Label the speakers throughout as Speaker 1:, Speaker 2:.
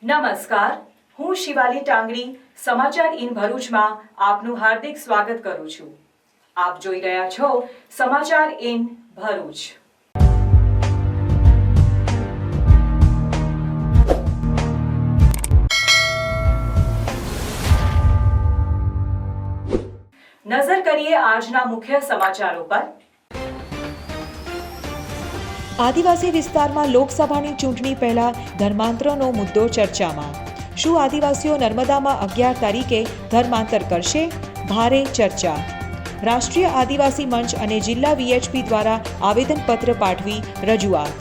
Speaker 1: નમસ્કાર, હું શિવાલી ટાંગરી સમાચાર ઇન ભરૂચમાં આપનું હાર્દિક સ્વાગત કરું છું। આપ જોઈ રહ્યા છો સમાચાર ઇન ભરૂચ। નજર કરીએ આજના મુખ્ય સમાચારો પર।
Speaker 2: આદિવાસી વિસ્તારમાં લોકસભાની ચૂંટણી પહેલા ધર્માંતરનો મુદ્દો ચર્ચામાં। શું આદિવાસીઓ નર્મદામાં 11 તારીખે ધર્માંતર કરશે? ભારે ચર્ચા। રાષ્ટ્રીય આદિવાસી મંચ અને જિલ્લા વીએચપી દ્વારા આવેદનપત્ર પાઠવી રજૂઆત।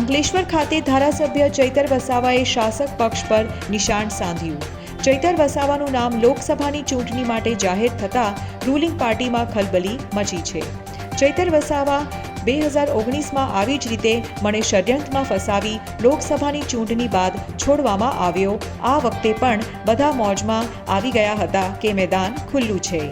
Speaker 2: અંકલેશ્વર ખાતે ધારાસભ્ય ચૈતર વસાવાએ શાસક પક્ષ પર નિશાન સાધ્યું। ચૈતર વસાવાનું નામ લોકસભાની ચૂંટણી માટે જાહેર થતાં રૂલિંગ પાર્ટીમાં ખલબલી મચી છે। ચૈતર વસાવા 2019માં આવી જ રીતે મને ષડયંત્રમાં ફસાવી લોકસભાની ચૂંટણી બાદ છોડવામાં આવ્યો। આ વખતે પણ બધા મોજમાં આવી ગયા હતા કે મેદાન ખુલ્લું છે।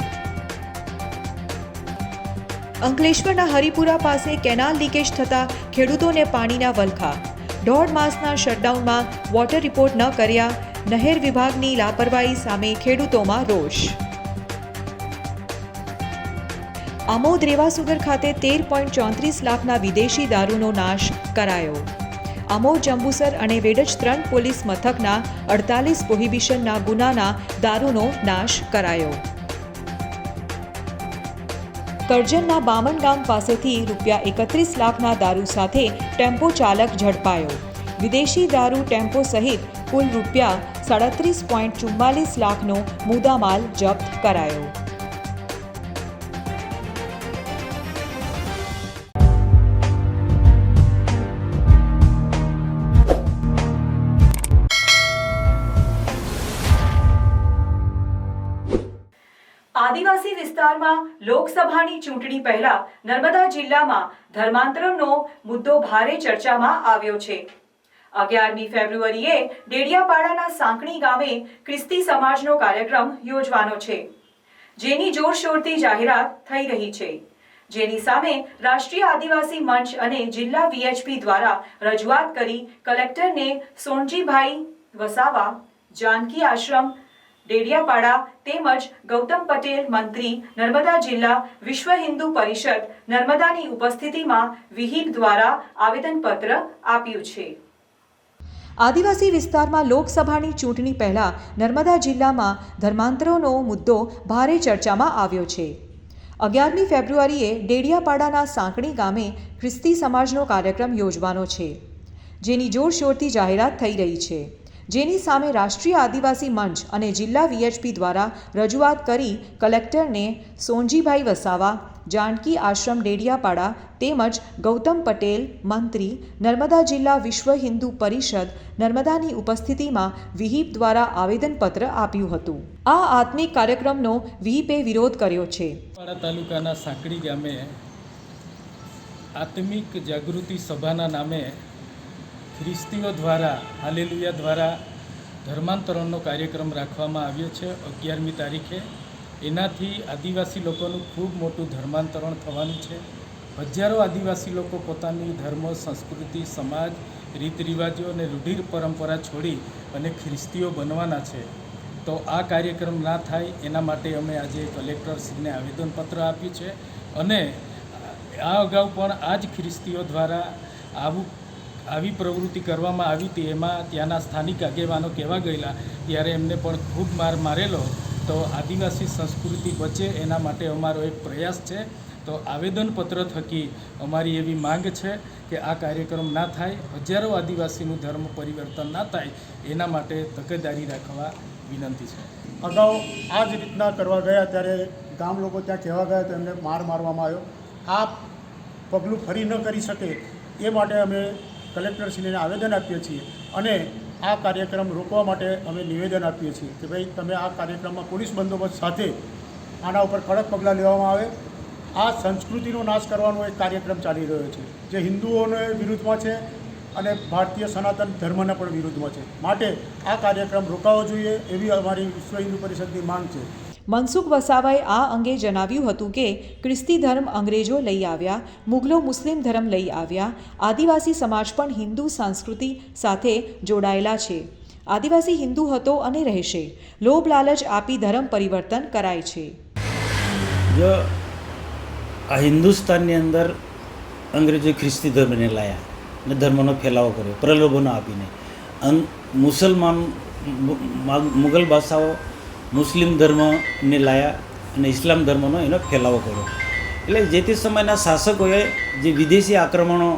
Speaker 2: અંકલેશ્વરના હરિપુરા પાસે કેનાલ લીકેજ થતાં ખેડૂતોને પાણીના વલખા। 1.5 માસના શટડાઉનમાં વોટર રિપોર્ટ ન કર્યા, નહેર વિભાગની લાપરવાહી સામે ખેડૂતોમાં રોષ। આમોદ રેવાસુગર ખાતે 13.34 લાખના વિદેશી દારૂનો નાશ કરાયો। આમોદ, જંબુસર અને વેડજ 3 પોલીસ મથકના 48 પ્રોહિબિશનના ગુનાના દારૂનો નાશ કરાયો। કરજણના બામણ ગામ પાસેથી ₹31 લાખના દારૂ સાથે ટેમ્પો ચાલક ઝડપાયો। વિદેશી દારૂ ટેમ્પો સહિત કુલ ₹37.44 લાખનો મુદ્દામાલ જપ્ત કરાયો।
Speaker 1: આદિવાસી વિસ્તારમાં લોકસભાની ચૂંટણી પહેલા નર્મદા જિલ્લામાં ધર્માંતરનો મુદ્દો ભારે ચર્ચામાં આવ્યો છે। 11મી ફેબ્રુઆરીએ ડેડિયાપાડાના સાંકણી ગામે ખ્રિસ્તી સમાજનો કાર્યક્રમ યોજવાનો છે, જેની જોરશોરથી જાહેરાત થઈ રહી છે, જેની સામે રાષ્ટ્રીય આદિવાસી મંચ અને જિલ્લા વીએચપી દ્વારા રજૂઆત કરી કલેક્ટરને સોનજીભાઈ વસાવા, જાનકી આશ્રમ ડેડિયાપાડા તેમજ ગૌતમ પટેલ, મંત્રી નર્મદા જિલ્લા વિશ્વ હિન્દુ પરિષદ નર્મદાની ઉપસ્થિતિમાં વિહિપ દ્વારા આવેદનપત્ર આપ્યું છે।
Speaker 2: આદિવાસી વિસ્તારમાં લોકસભાની ચૂંટણી પહેલા નર્મદા જિલ્લામાં ધર્માંતરનો મુદ્દો ભારે ચર્ચામાં આવ્યો છે। 11મી ફેબ્રુઆરીએ ડેડિયાપાડાના સાંકણી ગામે ખ્રિસ્તી સમાજનો કાર્યક્રમ યોજવાનો છે, જેની જોરશોરથી જાહેરાત થઈ રહી છે, જેની સામે રાષ્ટ્રીય આદિવાસી મંચ અને જિલ્લા વીએચપી દ્વારા રજૂઆત કરી કલેક્ટરને સોનજીભાઈ વસાવા, જાનકી આશ્રમ ડેડિયાપાડા તેમજ ગૌતમ પટેલ, મંત્રી નર્મદા જિલ્લા વિશ્વ હિન્દુ પરિષદ નર્મદાની ઉપસ્થિતિમાં વિહિપ દ્વારા આવેદનપત્ર આપ્યું હતું। આ આત્મિક કાર્યક્રમનો વિહિપે વિરોધ કર્યો છે।
Speaker 3: તાલુકાના સાંકડી ગામે આત્મિક જાગૃતિ સભાના નામે ખ્રિસ્તીઓ દ્વારા હાલેલુયા દ્વારા ધર્માંતરણનો કાર્યક્રમ રાખવામાં આવ્યો છે 11મી તારીખે। એનાથી આદિવાસી લોકોનું ખૂબ મોટું ધર્માંતરણ થવાનું છે। હજારો આદિવાસી લોકો પોતાની ધર્મ, સંસ્કૃતિ, સમાજ, રીત રિવાજો અને રૂઢિ પરંપરા છોડી અને ખ્રિસ્તીઓ બનવાના છે। તો આ કાર્યક્રમ ના થાય એના માટે અમે આજે કલેક્ટરશ્રીને આવેદનપત્ર આપ્યું છે અને આ અગાઉ પણ આ જ ખ્રિસ્તીઓ દ્વારા આવી પ્રવૃત્તિ કરવામાં આવી હતી। એમાં ત્યાંના સ્થાનિક આગેવાનો કહેવા ગયેલા ત્યારે એમને પણ ખૂબ માર મારેલો। તો આદિવાસી સંસ્કૃતિ બચે એના માટે અમારો એક પ્રયાસ છે। તો આવેદનપત્ર થકી અમારી એવી માંગ છે કે આ કાર્યક્રમ ના થાય, હજારો આદિવાસીનું ધર્મ પરિવર્તન ના થાય એના માટે તકેદારી રાખવા વિનંતી છે।
Speaker 4: અગાઉ આ જ રીતના કરવા ગયા ત્યારે ગામ લોકો ત્યાં કહેવા ગયા તો એમને મારવામાં આવ્યો। આ પગલું ફરી ન કરી શકે એ માટે અમે કલેક્ટરશ્રીને આવેદન આપીએ છીએ અને આ કાર્યક્રમ રોકવા માટે અમે નિવેદન આપીએ છીએ કે ભાઈ તમે આ કાર્યક્રમમાં પોલીસ બંદોબસ્ત સાથે આના ઉપર કડક પગલાં લેવામાં આવે। આ સંસ્કૃતિનો નાશ કરવાનો એક કાર્યક્રમ ચાલી રહ્યો છે, જે હિન્દુઓને વિરુદ્ધમાં છે અને ભારતીય સનાતન ધર્મના પણ વિરુદ્ધમાં છે, માટે આ કાર્યક્રમ રોકાવો જોઈએ એવી અમારી વિશ્વ હિન્દુ પરિષદની માંગ છે।
Speaker 2: મનસુખ વસાવાએ આ અંગે જણાવ્યું હતું કે ખ્રિસ્તી ધર્મ અંગ્રેજો લઈ આવ્યા, મુગલો મુસ્લિમ ધર્મ લઈ આવ્યા, આદિવાસી સમાજ પણ હિન્દુ સંસ્કૃતિ સાથે જોડાયેલા છે. આદિવાસી હિન્દુ હતો અને રહેશે. લોભ લાલચ આપી ધર્મ પરિવર્તન કરાય છે.
Speaker 5: જો આ હિન્દુસ્તાનની અંદર અંગ્રેજો ખ્રિસ્તી ધર્મને લાયા અને ધર્મનો ફેલાવો કર્યો પ્રલોભનો આપીને. મુસલમાન મુગલ બાદશાહો મુસ્લિમ ધર્મને લાયા અને ઇસ્લામ ધર્મનો એનો ફેલાવો કર્યો. એટલે જે તે સમયના શાસકોએ જે વિદેશી આક્રમણો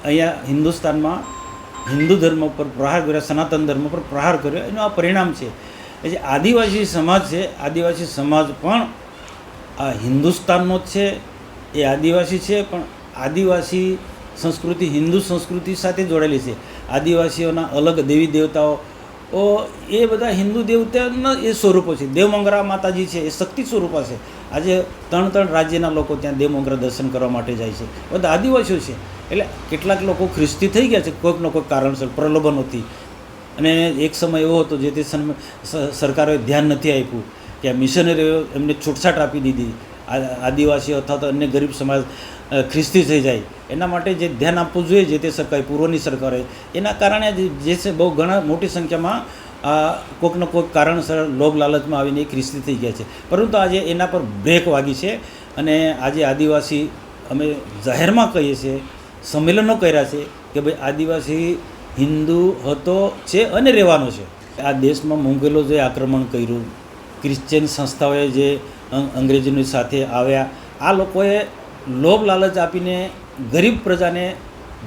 Speaker 5: અહીંયા હિન્દુસ્તાનમાં હિન્દુ ધર્મ પર પ્રહાર કર્યો, સનાતન ધર્મ પર પ્રહાર કર્યો, એનું આ પરિણામ છે. જે આદિવાસી સમાજ છે, આદિવાસી સમાજ પણ આ હિન્દુસ્તાનનો જ છે, એ આદિવાસી છે, પણ આદિવાસી સંસ્કૃતિ હિન્દુ સંસ્કૃતિ સાથે જોડાયેલી છે. આદિવાસીઓના અલગ દેવી દેવતાઓ એ બધા હિન્દુ દેવતાના એ સ્વરૂપો છે. દેવમંગરા માતાજી છે, એ શક્તિ સ્વરૂપો છે. આજે 3 રાજ્યના લોકો ત્યાં દેવમંગરા દર્શન કરવા માટે જાય છે, બધા આદિવાસીઓ છે. એટલે કેટલાક લોકો ખ્રિસ્તી થઈ ગયા છે કોઈકનો કોઈક કારણસર, પ્રલોભનોથી. અને એક સમય એવો હતો જે તે સરકારોએ ધ્યાન નથી આપ્યું કે આ મિશનરીઓ એમને છૂટછાટ આપી દીધી, આદિવાસીઓ અથવા તો અન્ય ગરીબ સમાજ ખ્રિસ્તી થઈ જાય. એના માટે જે ધ્યાન આપવું જોઈએ જે તે સરકારે, પૂર્વની સરકારે, એના કારણે જે છે બહુ ઘણા મોટી સંખ્યામાં કોઈકનો કોઈક કારણસર લોભ લાલચમાં આવીને એ ખ્રિસ્તી થઈ ગયા છે. પરંતુ આજે એના પર બ્રેક વાગી છે અને આજે આદિવાસી અમે જાહેરમાં કહીએ છીએ, સંમેલનો કર્યા છે કે ભાઈ આદિવાસી હિન્દુ હતો છે અને રહેવાનો છે. આ દેશમાં મુગલો જે આક્રમણ કર્યું, ક્રિશ્ચિયન સંસ્થાઓએ જે અંગ્રેજોની સાથે આવ્યા, આ લોકોએ લોભ લાલચ આપીને ગરીબ પ્રજાને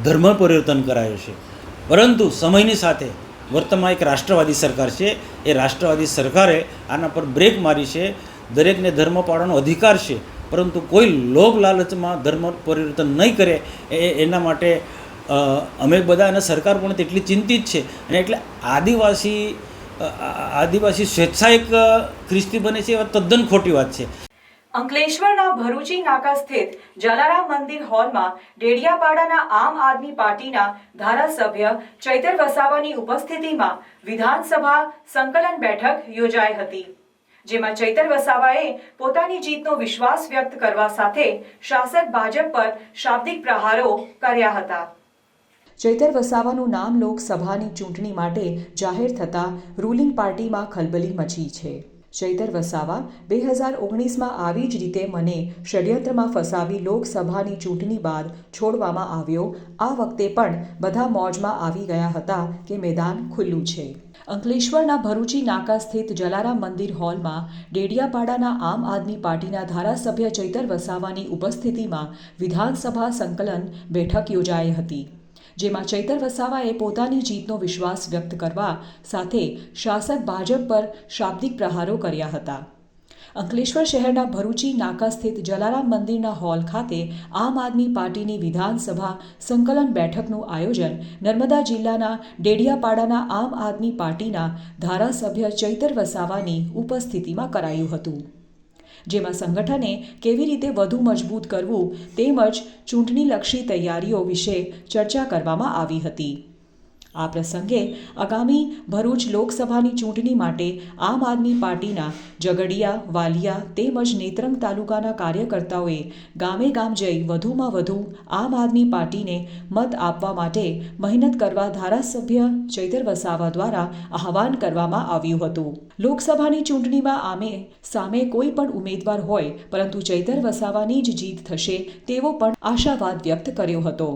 Speaker 5: ધર્મ પરિવર્તન કરાયું છે. પરંતુ સમયની સાથે વર્તમાન એક રાષ્ટ્રવાદી સરકાર છે, એ રાષ્ટ્રવાદી સરકારે આના પર બ્રેક મારી છે. દરેકને ધર્મ પાળવાનો અધિકાર છે, પરંતુ કોઈ લોભ લાલચમાં ધર્મ પરિવર્તન નહીં કરે એના માટે અમે બધા અને સરકાર પણ તેટલી ચિંતિત છે. અને એટલે આદિવાસી સ્વેચ્છાએ ખ્રિસ્તી બને છે એ તદ્દન ખોટી વાત છે.
Speaker 1: અંકલેશ્વરના ભરૂચી નાકા સ્થિત જલારામ મંદિર હોલમાં ડેડિયાપાડાના આમ આદમી પાર્ટીના ધારાસભ્ય ચૈતર વસાવાની ઉપસ્થિતિમાં વિધાનસભા સંકલન બેઠક યોજાઈ હતી, જેમાં ચૈતર વસાવાએ પોતાની જીતનો વિશ્વાસ વ્યક્ત કરવા સાથે શાસક ભાજપ પર શાબ્દિક પ્રહારો કર્યા હતા.
Speaker 2: ચૈતર વસાવાનું નામ લોકસભાની ચૂંટણી માટે જાહેર થતાં રૂલિંગ પાર્ટીમાં ખલબલી મચી છે. ચૈતર વસાવા 2019માં આવી જ રીતે મને ષડયંત્રમાં ફસાવી લોકસભાની ચૂંટણી બાદ છોડવામાં આવ્યો. આ વખતે પણ બધા મોજમાં આવી ગયા હતા કે મેદાન ખુલ્લું છે. અંકલેશ્વરના ભરૂચી નાકા સ્થિત જલારામ મંદિર હોલમાં ડેડિયાપાડાના આમ આદમી પાર્ટીના ધારાસભ્ય ચૈતર વસાવાની ઉપસ્થિતિમાં વિધાનસભા સંકલન બેઠક યોજાઈ હતી, જેમાં ચૈતર વસાવાએ પોતાની જીતનો વિશ્વાસ વ્યક્ત કરવા સાથે શાસક ભાજપ પર શાબ્દિક પ્રહારો કર્યા હતા. અંકલેશ્વર શહેરના ભરૂચી નાકા સ્થિત જલારામ મંદિરના હોલ ખાતે આમ આદમી પાર્ટીની વિધાનસભા સંકલન બેઠકનું આયોજન નર્મદા જિલ્લાના ડેડિયાપાડાના આમ આદમી પાર્ટીના ધારાસભ્ય ચૈતર વસાવાની ઉપસ્થિતિમાં કરાયું હતું, જેમાં સંગઠને કેવી રીતે વધુ મજબૂત કરવું તેમજ ચૂંટણીલક્ષી તૈયારીઓ વિશે ચર્ચા કરવામાં આવી હતી. આ પ્રસંગે આગામી ભરૂચ લોકસભાની ચૂંટણી માટે આમ આદમી પાર્ટીના ઝઘડિયા, વાલિયા તેમજ નેત્રંગ તાલુકાના કાર્યકર્તાઓએ ગામે ગામ જઈ વધુમાં વધુ આમ આદમી પાર્ટીને મત આપવા માટે મહેનત કરવા ધારાસભ્ય ચૈતર વસાવા દ્વારા આહવાન કરવામાં આવ્યું હતું. લોકસભાની ચૂંટણીમાં સામે કોઈ પણ ઉમેદવાર હોય, પરંતુ ચૈતર વસાવાની જ જીત થશે તેવો પણ આશાવાદ વ્યક્ત કર્યો હતો.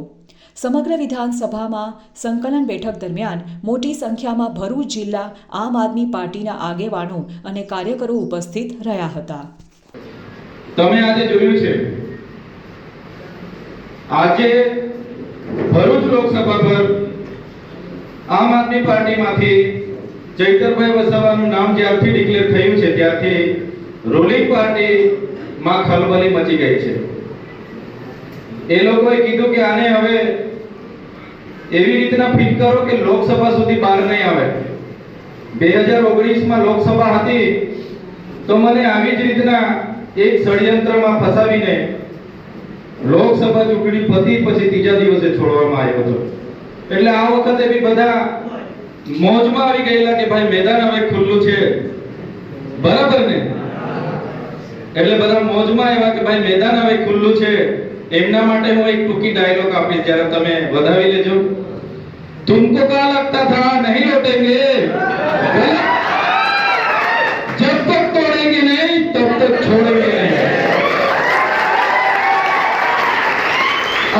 Speaker 2: સમગ્ર વિધાનસભામાં સંકલન બેઠક દરમિયાન મોટી સંખ્યામાં ભરૂચ જિલ્લા આમ આદમી પાર્ટીના આગેવાનો અને કાર્યકરો ઉપસ્થિત રહ્યા હતા.
Speaker 6: તમે આજે જોયું છે, આજે ભરૂચ લોકસભા પર આમ આદમી પાર્ટીમાંથી ચૈતરભાઈ વસાવાનું નામ જ્યારથી ડિક્લેર થયું છે ત્યારથી રૂલિંગ પાર્ટીમાં ખલબલી મચી ગઈ છે. એ લોકોએ કીધું કે આને હવે એવી રીતના ફિટ કરો કે લોકસભા સુધી બહાર નહીં આવે. 2019માં લોકસભા હતી તો મને આવી જ રીતના એક ષડયંત્રમાં ફસાવીને લોકસભા ચૂંટણી પતી પછી ત્રીજા દિવસે છોડવામાં આવ્યો હતો. એટલે આ વખતે બી બધા મોજમાં આવી ગયેલા કે ભાઈ મેદાન હવે ખુલ્લું છે, બરાબર ને? એટલે બધા મોજમાં એવા કે ભાઈ મેદાન હવે ખુલ્લું છે. એમના માટે હું એક ટૂંકી ડાયલોગ આપીશ, જ્યારે તમે વધાવી લેજો. तुमको क्या लगता था नहीं लौटेंगे, जब तक तोड़ेंगे नहीं तब तक छोड़ेंगे नहीं.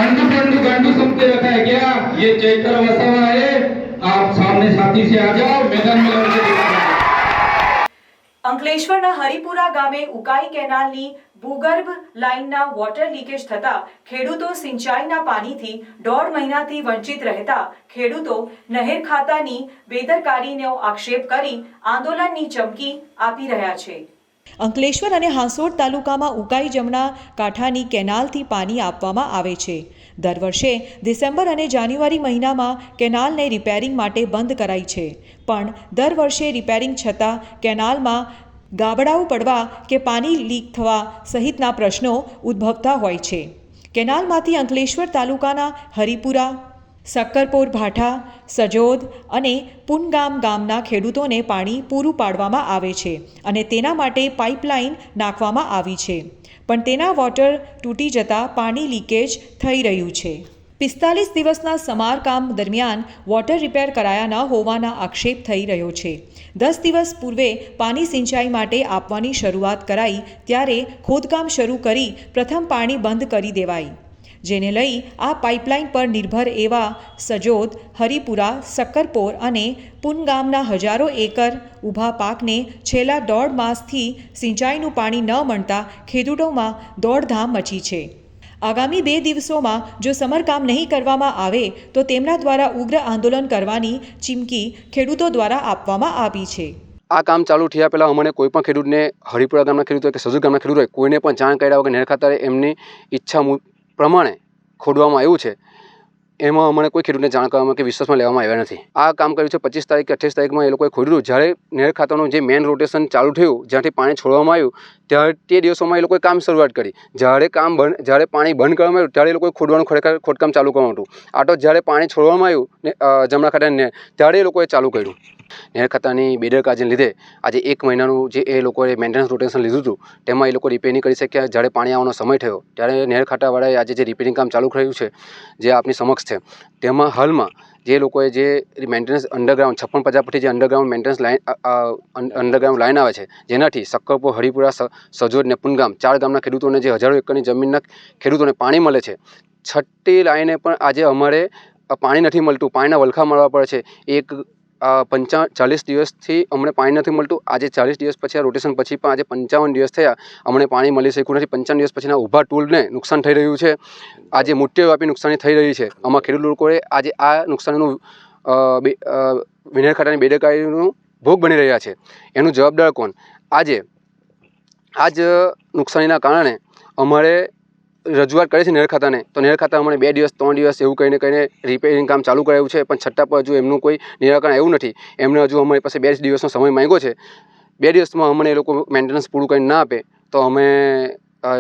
Speaker 6: अंडू पंडू गांडू सुनते रखा है क्या? ये चैत्र वसावा है. आप सामने साथी से आ जाओ, मैदान में लड़के दिखाओ.
Speaker 1: અંકલેશ્વરના હરિપુરા ગામે ઉકાઈ કેનાલની ભૂગર્ભ લાઇનના વોટર લીકેજ થતા ખેડૂતો સિંચાઈના પાણીથી 1.5 મહિનાથી વંચિત રહેતા ખેડૂતો નહેર ખાતાની બેદરકારીનો આક્ષેપ કરી આંદોલનની ચમકી આપી રહ્યા છે.
Speaker 2: અંકલેશ્વર અને હાંસોડ તાલુકામાં ઉકાઈ જમણા કાંઠાની કેનાલથી પાણી આપવામાં આવે છે. દર વર્ષે ડિસેમ્બર અને જાન્યુઆરી મહિનામાં કેનાલને રિપેરિંગ માટે બંધ કરાઈ છે, પણ દર વર્ષે રિપેરિંગ છતાં કેનાલમાં ગાબડાઓ પડવા કે પાણી લીક થવા સહિતના પ્રશ્નો ઉદ્ભવતા હોય છે. કેનાલમાંથી અંકલેશ્વર તાલુકાના હરિપુરા, સક્કરપોર ભાઠા, સજોદ અને પુનગામ ગામના ખેડૂતોને પાણી પૂરું પાડવામાં આવે છે અને તેના માટે પાઇપલાઇન નાખવામાં આવી છે, પણ તેના વોટર તૂટી જતાં પાણી લીકેજ થઈ રહ્યું છે. 45 દિવસના સમારકામ દરમિયાન વોટર રિપેર કરાયા ન હોવાના આક્ષેપ થઈ રહ્યો છે. 10 દિવસ પૂર્વે પાણી સિંચાઈ માટે આપવાની શરૂઆત કરાઈ ત્યારે ખોદકામ શરૂ કરી પ્રથમ પાણી બંધ કરી દેવાઈ, જેને લઈ આ પાઇપલાઇન પર નિર્ભર એવા સજોદ, હરિપુરા, સક્કરપોર અને પુનગામના હજારો એકર ઊભા પાકને છેલ્લા 1.5 માસથી સિંચાઈનું પાણી ન મળતા ખેડૂતોમાં દોડધામ મચી છે. આગામી 2 દિવસોમાં જો સમારકામ નહીં કરવામાં આવે તો તેમના દ્વારા ઉગ્ર આંદોલન કરવાની ચીમકી ખેડૂતો દ્વારા આપવામાં આવી છે.
Speaker 7: આ કામ ચાલુ થયા પહેલાં અમને કોઈ પણ ખેડૂતને, હરિપુરા ગામના ખેડૂત હોય કે સજોદ ગામના ખેડૂત હોય, કોઈને પણ જાણ કર્યા વગર નહેર ખાતાએ એમની ઈચ્છા પ્રમાણે ખોદવામાં આવ્યું છે. એમાં અમને કોઈ ખેડૂતને જાણ કરવામાં કે વિશ્વાસમાં લેવામાં આવ્યા નથી. આ કામ કર્યું છે 25 તારીખ કે 28 તારીખમાં એ લોકોએ ખોદ્યું. જ્યારે નહેર ખાતાનું જે મેન રોટેશન ચાલુ થયું, જ્યાંથી પાણી છોડવામાં આવ્યું, ત્યારે તે દિવસોમાં એ લોકોએ કામ શરૂઆત કરી. જ્યારે પાણી બંધ કરવામાં આવ્યું ત્યારે એ લોકોએ ખોદવાનું ખરેખર ખોદકામ ચાલુ કરવાનું હતું. આ તો જ્યારે પાણી છોડવામાં આવ્યું જમણા ખાતાને ત્યારે એ લોકોએ ચાલુ કર્યું. નહેર ખાતાની બેદરકારીને લીધે આજે 1 મહિનાનું જે એ લોકોએ મેન્ટેનન્સ રોટેશન લીધું હતું તેમાં એ લોકો રિપેર નહીં કરી શક્યા. જ્યારે પાણી આવવાનો સમય થયો ત્યારે નહેર ખાતાવાળાએ આજે જે રિપેરિંગ કામ ચાલુ કર્યું છે, જે આપની સમક્ષ છે, તેમાં હાલમાં જે લોકોએ જે મેન્ટેનન્સ અંડરગ્રાઉન્ડ 56 પરથી જે અંડરગ્રાઉન્ડ મેન્ટેનન્સ લાઇન આવે છે, જેનાથી સક્કરપોર, હરિપુરા, સજોદ ને પુનગામ 4 ગામના ખેડૂતોને જે હજારો એકરની જમીનના ખેડૂતોને પાણી મળે છે, 6ઠ્ઠી લાઇને પણ આજે અમારે પાણી નથી મળતું. પાણીના વલખા મળવા પડે છે. 40 દિવસથી અમને પાણી નથી મળતું. આજે 40 દિવસ પછી આ રોટેશન પછી પણ આજે 55 દિવસ થયા અમને પાણી મળી શક્યું નથી. 55 દિવસ પછીના ઊભા ટૂલને નુકસાન થઈ રહ્યું છે. આજે મોટેવ્યાપી નુકસાની થઈ રહી છે. આમાં ખેડૂત લોકોએ આજે આ નુકસાનનું નહેર ખાતાની બેદરકારીનું ભોગ બની રહ્યા છે. એનું જવાબદાર કોણ? આજે આ જ નુકસાનીના કારણે અમારે રજૂઆત કરી છે નહેર ખાતાને, તો નહેર ખાતા અમને 2 દિવસ 3 દિવસ એવું કહીને રિપેરિંગ કામ ચાલુ કરાયું છે, પણ છતાં પણ હજુ એમનું કોઈ નિરાકરણ આવ્યું નથી. એમને હજુ અમારી પાસે 2 દિવસનો સમય માંગ્યો છે. 2 દિવસમાં અમને એ લોકો મેન્ટેનન્સ પૂરું કરીને ના આપે તો અમે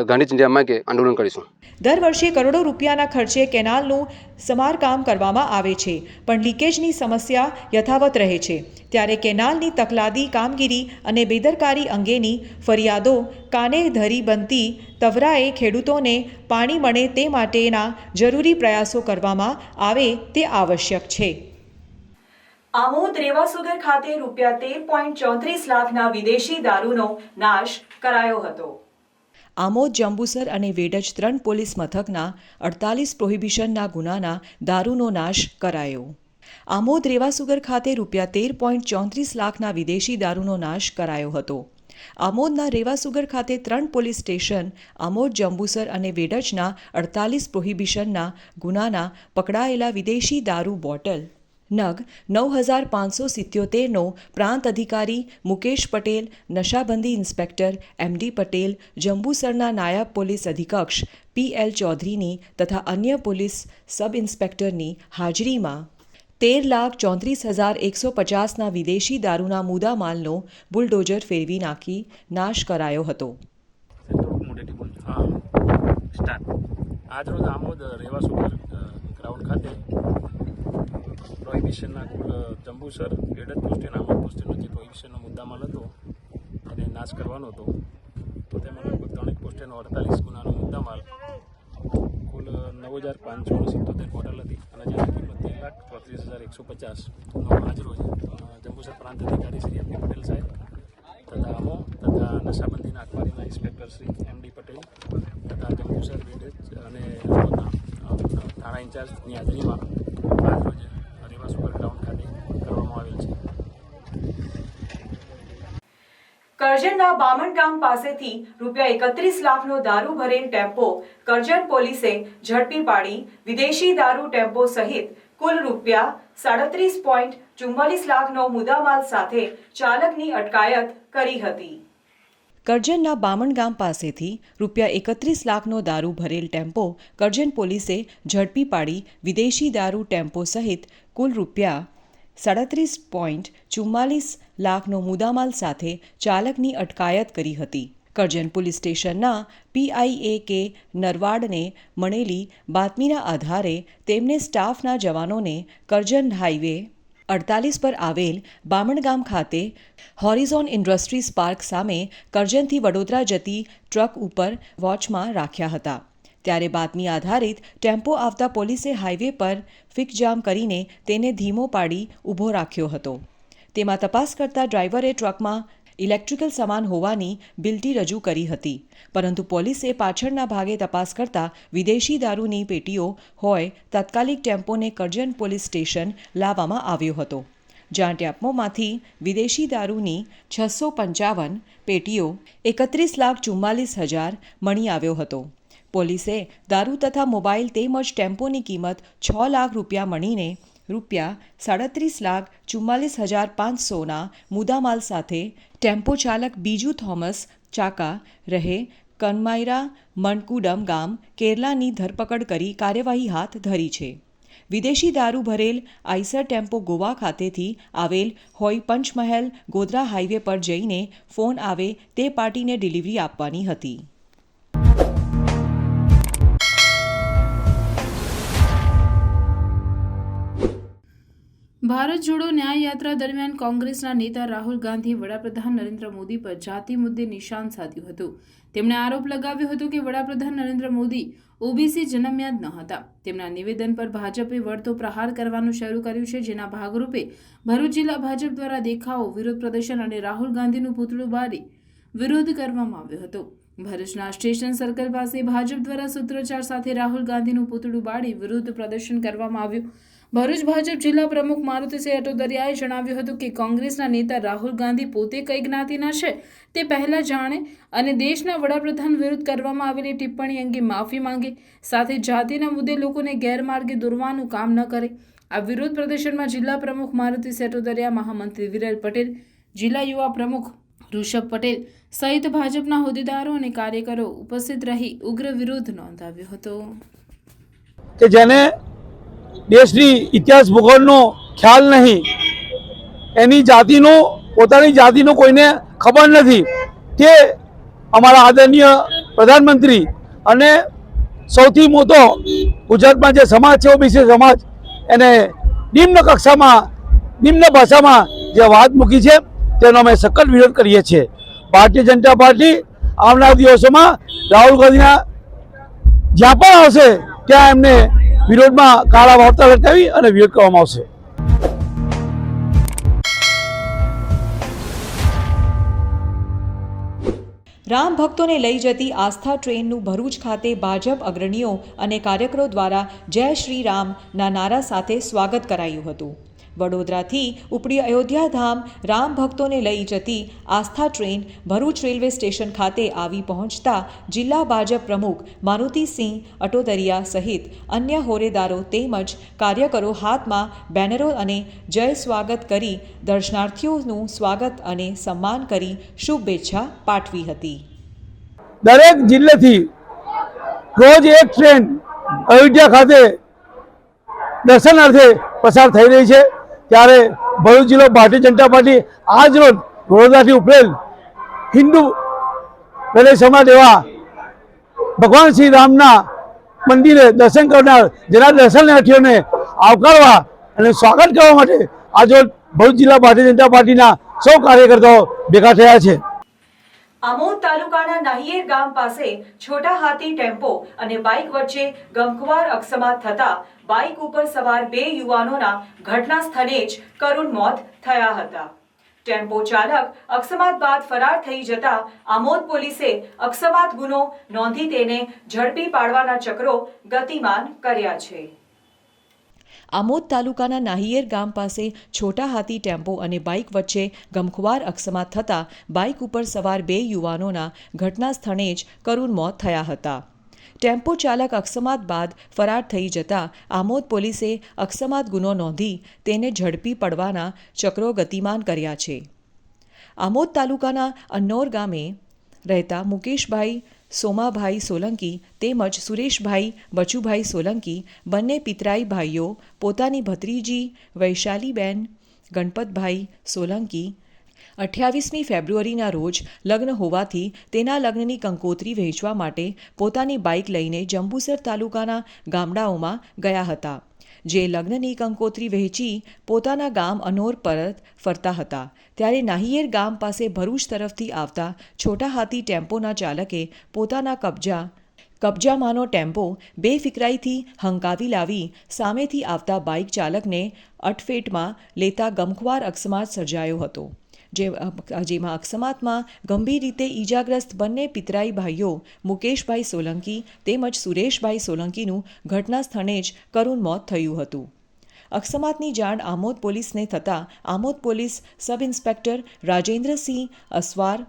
Speaker 7: ગાંધી ચિંધ્યા માર્ગે આંદોલન કરીશું.
Speaker 2: દર વર્ષે કરોડો રૂપિયાના ખર્ચે કેનાલનું સમારકામ કરવામાં આવે છે, પણ લીકેજની સમસ્યા યથાવત રહે છે. ત્યારે કેનાલની તકલાદી કામગીરી અને બેદરકારી અંગેની ફરિયાદો કાને ધરી બનતી તવરાએ ખેડૂતોને પાણી મળે તે માટેના જરૂરી પ્રયાસો કરવામાં આવે તે આવશ્યક છે.
Speaker 1: આમોદ રેવાસુગર ખાતે ₹13.34 લાખના વિદેશી દારૂનો નાશ કરાયો હતો.
Speaker 2: આમોદ, જંબુસર અને વેડજ 3 પોલીસ મથકના 48 પ્રોહિબિશનના ગુનાના દારૂનો નાશ કરાયો. આમોદ રેવાસુગર ખાતે ₹13.34 લાખના વિદેશી દારૂનો નાશ કરાયો હતો. આમોદના રેવાસુગર ખાતે 3 પોલીસ સ્ટેશન, આમોદ, જંબુસર અને વેડજના 48 પ્રોહિબિશનના ગુનાના પકડાયેલા વિદેશી દારૂ બોટલ નગ 9577નો પ્રાંત અધિકારી મુકેશ પટેલ, નશાબંધી ઇન્સ્પેક્ટર MD પટેલ, જંબુસરના નાયબ પોલીસ અધિક્ષક PL ચૌધરીની તથા અન્ય પોલીસ સબ ઇન્સ્પેક્ટરની હાજરીમાં 13,34,150ના વિદેશી દારૂના મુદ્દામાલનો બુલડોઝર ફેરવી નાખી નાશ કરાયો હતો.
Speaker 8: આજરોજ આમોદ રેવાસુગર ગ્રાઉન્ડ ખાતે પ્રોહિબિશનના કુલ જંબુસર, વેડજ પોસ્ટ અને આમોદ પોસ્ટનો જે પ્રોહિબિશનનો મુદ્દામાલ હતો એને નાશ કરવાનો હતો, તો તેમાં 48 ગુનાનો મુદ્દામાલ કુલ 9,577 બોટલ હતી અને જેની કિંમત 13,34,150નો આજરોજ જંબુસર પ્રાંત અધિકારી શ્રી એમ.ડી. પટેલ સાહેબ તથા અમો તથા નશાબંધીના અખબારીના ઇન્સ્પેક્ટર શ્રી એમ.ડી. પટેલ તથા જંબુસર વિલેજ અને થાણા ઇન્ચાર્જની હાજરીમાં આજરોજ રેવા સુપર ગ્રાઉન્ડ ખાતે કરવામાં આવેલ છે.
Speaker 1: કરજણના બામણ ગામ પાસેથી રૂપિયા 31 લાખનો દારૂ ભરેલ ટેમ્પો કરજણ પોલીસે ઝડપી પાડી વિદેશી દારૂ ટેમ્પો સહિત કુલ રૂપિયા 37.44 લાખનો મુદ્દામાલ સાથે ચાલકની અટકાયત કરી હતી.
Speaker 2: કરજણના બામણ ગામ પાસેથી રૂપિયા 31 લાખનો દારૂ ભરેલ ટેમ્પો કરજણ પોલીસે ઝડપી પાડી વિદેશી દારૂ ટેમ્પો સહિત કુલ રૂપિયા 37.44 લાખનો મુદ્દામાલ સાથે ચાલકની અટકાયત કરી હતી. કરજણ પોલીસ સ્ટેશનના PIA નરવાડને મળેલી બાતમીના આધારે તેમને સ્ટાફના જવાનોને કરજણ હાઈવે 48 પર આવેલ બામણ ગામ ખાતે હોરિઝોન ઇન્ડસ્ટ્રીઝ પાર્ક સામે કરજણથી વડોદરા જતી ટ્રક ઉપર વોચમાં રાખ્યા હતા. ત્યારે બાતમી આધારિત ટેમ્પો આવતા પોલીસે હાઈવે પર ફિકજામ કરીને તેને ધીમો પાડી ઊભો રાખ્યો હતો. તેમાં તપાસ કરતા ડ્રાઈવરે ટ્રકમાં ઇલેક્ટ્રિકલ સામાન હોવાની બિલ્ટી રજૂ કરી હતી, પરંતુ પોલીસે પાછળના ભાગે તપાસ કરતા વિદેશી દારૂની પેટીઓ હોય તાત્કાલિક ટેમ્પોને કરજણ પોલીસ સ્ટેશન લાવવામાં આવ્યો હતો, જ્યાં ટેમ્પોમાંથી વિદેશી દારૂની 655 પેટીઓ 31,44,000 મળી આવ્યો હતો. પોલીસે દારૂ તથા મોબાઈલ તેમજ ટેમ્પોની કિંમત 6 લાખ રૂપિયા મળીને રૂપિયા 37,44,500ના મુદ્દામાલ સાથે ટેમ્પો ચાલક બીજુ થોમસ ચાકા રહે કનમાયરા મણકુડમ ગામ કેરલાની ધરપકડ કરી કાર્યવાહી હાથ ધરી છે. વિદેશી દારૂ ભરેલ આઈસર ટેમ્પો ગોવા ખાતેથી આવેલ હોય પંચમહેલ ગોધરા હાઈવે પર જઈને ફોન આવે તે પાર્ટીને ડિલિવરી આપવાની હતી.
Speaker 9: ભારત જોડો ન્યાય યાત્રા દરમિયાન કોંગ્રેસના નેતા રાહુલ ગાંધીએ વડાપ્રધાન નરેન્દ્ર મોદી પર જાતિ મુદ્દે નિશાન સાધ્યું હતું. તેમણે આરોપ લગાવ્યો હતો કે વડાપ્રધાન નરેન્દ્ર મોદી ઓબીસી જન્મ્યા જ ન હતા. તેમના નિવેદન પર ભાજપે વળતો પ્રહાર કરવાનું શરૂ કર્યું છે, જેના ભાગરૂપે ભરૂચ જિલ્લા ભાજપ દ્વારા દેખાવો, વિરોધ પ્રદર્શન અને રાહુલ ગાંધીનું પૂતળું બાળી વિરોધ કરવામાં આવ્યો હતો. ભરૂચના સ્ટેશન સર્કલ પાસે ભાજપ દ્વારા સૂત્રોચ્ચાર સાથે રાહુલ ગાંધીનું પૂતળું બાળી વિરોધ પ્રદર્શન કરવામાં આવ્યું. ભરૂચ ભાજપ જિલ્લા પ્રમુખ મારુતિસિંહ અટોદરિયાએ જણાવ્યું હતું કે કોંગ્રેસના નેતા રાહુલ ગાંધી પોતે કઈ જ્ઞાતિના છે તે પહેલા જાણે અને દેશના વડાપ્રધાન વિરુદ્ધ કરવામાં આવેલી ટિપ્પણી અંગે માફી માંગે, સાથે જાતિના મુદ્દે લોકોને ગેરમાર્ગે દોરવાનું કામ ન કરે. આ વિરોધ પ્રદર્શનમાં જિલ્લા પ્રમુખ મારુતિસિંહ અટોદરિયા, મહામંત્રી વિરલ પટેલ, જિલ્લા યુવા પ્રમુખ ઋષભ પટેલ સહિત ભાજપના હોદ્દેદારો અને કાર્યકરો ઉપસ્થિત રહી ઉગ્ર વિરોધ નોંધાવ્યો હતો.
Speaker 10: કે જેને દેશની ઇતિહાસ ભૂગોળનો ખ્યાલ નહીં, એની જાતિનો પોતાની જાતિનો કોઈને ખબર નથી, તે અમારા આદરણીય પ્રધાનમંત્રી અને સૌથી મોટો ગુજરાતમાં જે સમાજ છે ઓબીસી સમાજ, એને નિમ્ન કક્ષામાં નિમ્ન ભાષામાં જે વાત મૂકી છે તેનો અમે સખત વિરોધ કરીએ છીએ. ભારતીય જનતા પાર્ટી આવનાર દિવસોમાં રાહુલ ગાંધીના જ્યાં પણ આવશે ત્યાં એમને વિરોધમાં કાળા વાર્તા લટકાવી અને વિરોધ કરવામાં આવશે.
Speaker 2: રામ ભક્તોને લઈ જતી આસ્થા ટ્રેનનું ભરૂચ ખાતે ભાજપ અગ્રણીઓ અને કાર્યકરો દ્વારા જય શ્રી રામના નારા સાથે સ્વાગત કરાયું હતું. વડોદરાથી ઉપડી અયોધ્યા ધામ રામ ભક્તોને લઈ જતી આસ્થા ટ્રેન ભરૂચ રેલવે સ્ટેશન ખાતે આવી પહોંચતા જિલ્લા ભાજપ પ્રમુખ મારુતિસિંહ અટોદરિયા સહિત અન્ય હોદ્દેદારો તેમજ કાર્યકરો હાથમાં બેનરો અને જય સ્વાગત કરી દર્શનાર્થીઓનું સ્વાગત અને સન્માન કરી શુભેચ્છા પાઠવી હતી.
Speaker 10: દરેક જિલ્લેથી રોજ એક ટ્રેન અયોધ્યા ખાતે દર્શનાર્થે પસાર થઈ રહી છે, ત્યારે ભરૂચ જિલ્લો ભારતીય જનતા પાર્ટી આજ રોજ વડોદરાથી ઉપરેલ હિન્દુ પ્રદેશ સમાજ એવા ભગવાન શ્રી રામના મંદિરે દર્શન કરનાર જેના દર્શનાર્થીઓને આવકારવા અને સ્વાગત કરવા માટે આજે ભરૂચ જિલ્લા ભારતીય જનતા પાર્ટીના સૌ કાર્યકર્તાઓ ભેગા થયા છે.
Speaker 1: આમોદ તાલુકાના નાહિયેર ગામ પાસે છોટા હાથી ટેમ્પો અને બાઇક વચ્ચે ગમખ્વાર અકસ્માત થતા બાઇક ઉપર સવાર 2 યુવાનોના ઘટના સ્થળે જ કરુણ મોત થયા હતા. ટેમ્પો ચાલક અકસ્માત બાદ ફરાર થઈ જતા આમોદ પોલીસે અકસ્માત ગુનો નોંધી તેને ઝડપી પાડવાના ચક્રો ગતિમાન કર્યા છે.
Speaker 2: આમોદ તાલુકાના નાહિયેર ગામ પાસે છોટા હાથી ટેમ્પો અને બાઇક વચ્ચે ગમખ્વાર અકસ્માત થતાં બાઇક ઉપર સવાર 2 યુવાનોના ઘટના સ્થળે જ કરુણ મોત થયા હતા. ટેમ્પો ચાલક અકસ્માત બાદ ફરાર થઈ જતા આમોદ પોલીસે અકસ્માત ગુનો નોંધી તેને ઝડપી પડવાના ચક્રો ગતિમાન કર્યા છે. આમોદ તાલુકાના અન્નોર ગામે રહેતા મુકેશભાઈ સોમાભાઈ સોલંકી તેમજ સુરેશભાઈ બચુભાઈ સોલંકી બંને પિતરાઈ ભાઈઓ પોતાની ભત્રીજી વૈશાલીબેન ગણપતભાઈ સોલંકી 28મી ફેબ્રુઆરીના રોજ લગ્ન હોવાથી તેના લગ્નની કંકોત્રી વહેંચવા માટે પોતાની બાઇક લઈને જંબુસર તાલુકાના ગામડાઓમાં ગયા હતા. જે લગ્નની કંકોત્રી વહેંચી પોતાના ગામ અનોર પરત ફરતા હતા ત્યારે નાહિયેર ગામ પાસે ભરૂચ તરફથી આવતા છોટા હાથી ટેમ્પોના ચાલકે પોતાના કબજામાંનો ટેમ્પો બેફિકરાઈથી હંકાવી લાવી સામેથી આવતા બાઇક ચાલકને અડફેટમાં લેતા ગમખ્વાર અકસ્માત સર્જાયો હતો. જેમાં અકસ્માતમાં ગંભીર રીતે ઈજાગ્રસ્ત બંને પિતરાઈ ભાઈઓ મુકેશભાઈ સોલંકી તેમજ સુરેશભાઈ સોલંકીનું ઘટના સ્થળે જ કરુણ મોત થયું હતું. અકસ્માતની જાણ આમોદ પોલીસને થતાં Amod police sub inspector Rajendrasinh Asvar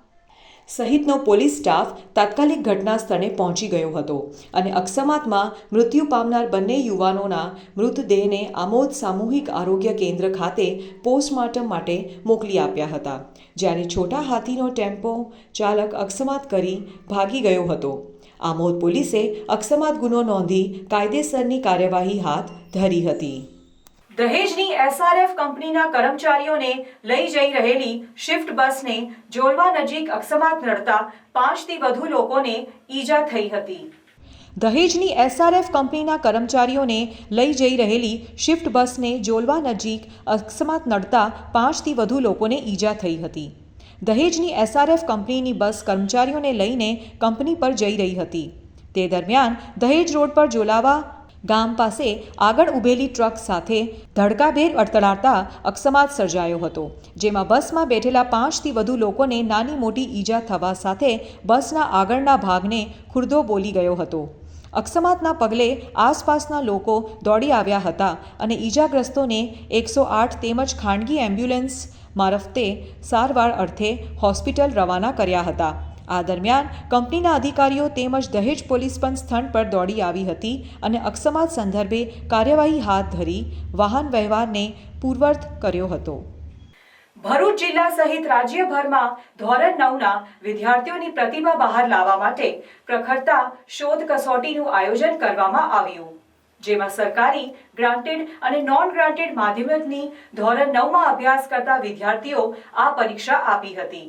Speaker 2: સહિતનો પોલીસ સ્ટાફ તાત્કાલિક ઘટના સ્થળે પહોંચી ગયો હતો અને અકસ્માતમાં મૃત્યુ પામનાર બંને યુવાનોના મૃતદેહને આમોદ સામૂહિક આરોગ્ય કેન્દ્ર ખાતે પોસ્ટમોર્ટમ માટે મોકલી આપ્યા હતા. જ્યારે છોટા હાથીનો ટેમ્પો ચાલક અકસ્માત કરી ભાગી ગયો હતો. આમોદ પોલીસે અકસ્માત ગુનો નોંધી કાયદેસરની કાર્યવાહી હાથ ધરી હતી.
Speaker 1: દહેજની એસઆરએફ કંપનીના કર્મચારીઓને લઈ જઈ રહેલી શિફ્ટ બસને જોલવા નજીક અકસ્માત નડતા 5થી વધુ લોકોને ઈજા થઈ હતી.
Speaker 2: દહેજની એસઆરએફ કંપનીના કર્મચારીઓને લઈ જઈ રહેલી શિફ્ટ બસને જોલવા નજીક અકસ્માત નડતા 5થી વધુ લોકોને ઈજા થઈ હતી. દહેજની એસઆરએફ કંપનીની બસ કર્મચારીઓને લઈને કંપની પર જઈ રહી હતી. તે દરમિયાન દહેજ રોડ પર જોલાવા ગામ પાસે આગળ ઊભેલી ટ્રક સાથે ધડકાભેર અથડાતા અકસ્માત સર્જાયો હતો. જેમાં બસમાં બેઠેલા 5થી વધુ લોકોને નાની મોટી ઈજા થવા સાથે બસના આગળના ભાગને ખુરદો બોલી ગયો હતો. અકસ્માતના પગલે આસપાસના લોકો દોડી આવ્યા હતા અને ઈજાગ્રસ્તોને 108 તેમજ ખાનગી એમ્બ્યુલન્સ મારફતે સારવાર અર્થે હોસ્પિટલ રવાના કર્યા હતા. આ દરમિયાન કંપનીના અધિકારીઓ તેમજ દહેજ પોલીસ પણ સ્થળ પર દોડી આવી હતી અને અકસ્માત સંદર્ભે કાર્યવાહી હાથ ધરી વાહન વ્યવહારને પૂર્વવત કર્યો હતો.
Speaker 1: ભરૂચ જિલ્લા સહિત રાજ્યભરમાં ધોરણ 9ના વિદ્યાર્થીઓની પ્રતિભા બહાર લાવવા માટે પ્રખરતા શોધ કસોટીનું આયોજન કરવામાં આવ્યું. જેમાં સરકારી ગ્રાન્ટેડ અને નોન ગ્રાન્ટેડ માધ્યમિકની ધોરણ 9માં અભ્યાસ કરતા વિદ્યાર્થીઓ આ પરીક્ષા આપી હતી.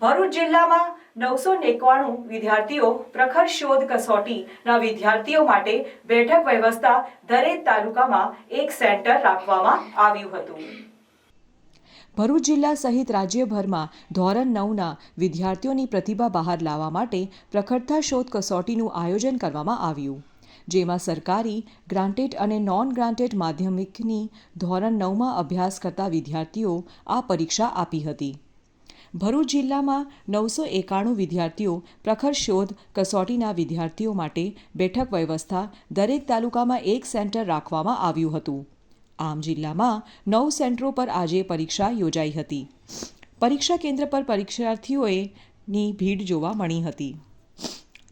Speaker 1: ભરૂચ જિલ્લામાં 991 વિદ્યાર્થીઓ પ્રખર શોધ કસોટીના વિદ્યાર્થીઓ માટે બેઠક વ્યવસ્થા દરેક તાલુકામાં એક સેન્ટર રાખવામાં આવ્યું હતું.
Speaker 2: ભરૂચ જિલ્લા સહિત રાજ્યભરમાં ધોરણ 9ના વિદ્યાર્થીઓની પ્રતિભા બહાર લાવવા માટે પ્રખરતા શોધ કસોટીનું આયોજન કરવામાં આવ્યું. જેમાં સરકારી ગ્રાન્ટેડ અને નોન ગ્રાન્ટેડ માધ્યમિકની ધોરણ 9માં અભ્યાસ કરતા વિદ્યાર્થીઓ આ પરીક્ષા આપી હતી. ભરૂચ જિલ્લામાં 991 વિદ્યાર્થીઓ પ્રખર શોધ કસોટીના વિદ્યાર્થીઓ માટે બેઠક વ્યવસ્થા દરેક તાલુકામાં એક સેન્ટર રાખવામાં આવ્યું હતું. આમ જિલ્લામાં 9 સેન્ટરો પર આજે પરીક્ષા યોજાઈ હતી. પરીક્ષા કેન્દ્ર પર પરીક્ષાર્થીઓની ભીડ જોવા મળી હતી.